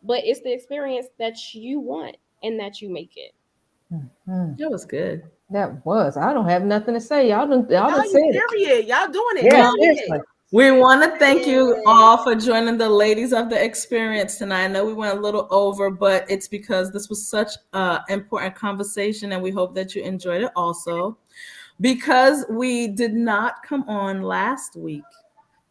but it's the experience that you want and that you make it. That was good. That was. I don't have nothing to say. Y'all done said it. Period. Y'all doing it. Yeah, Period. We want to thank you all for joining the ladies of the experience tonight. I know we went a little over, but it's because this was such an important conversation, and we hope that you enjoyed it also. Because we did not come on last week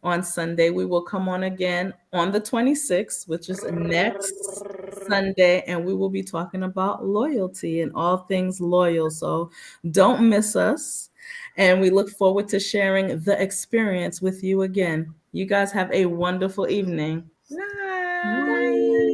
on Sunday, we will come on again on the 26th, which is next Sunday, and we will be talking about loyalty and all things loyal. So don't miss us. And we look forward to sharing the experience with you again. You guys have a wonderful evening. Night.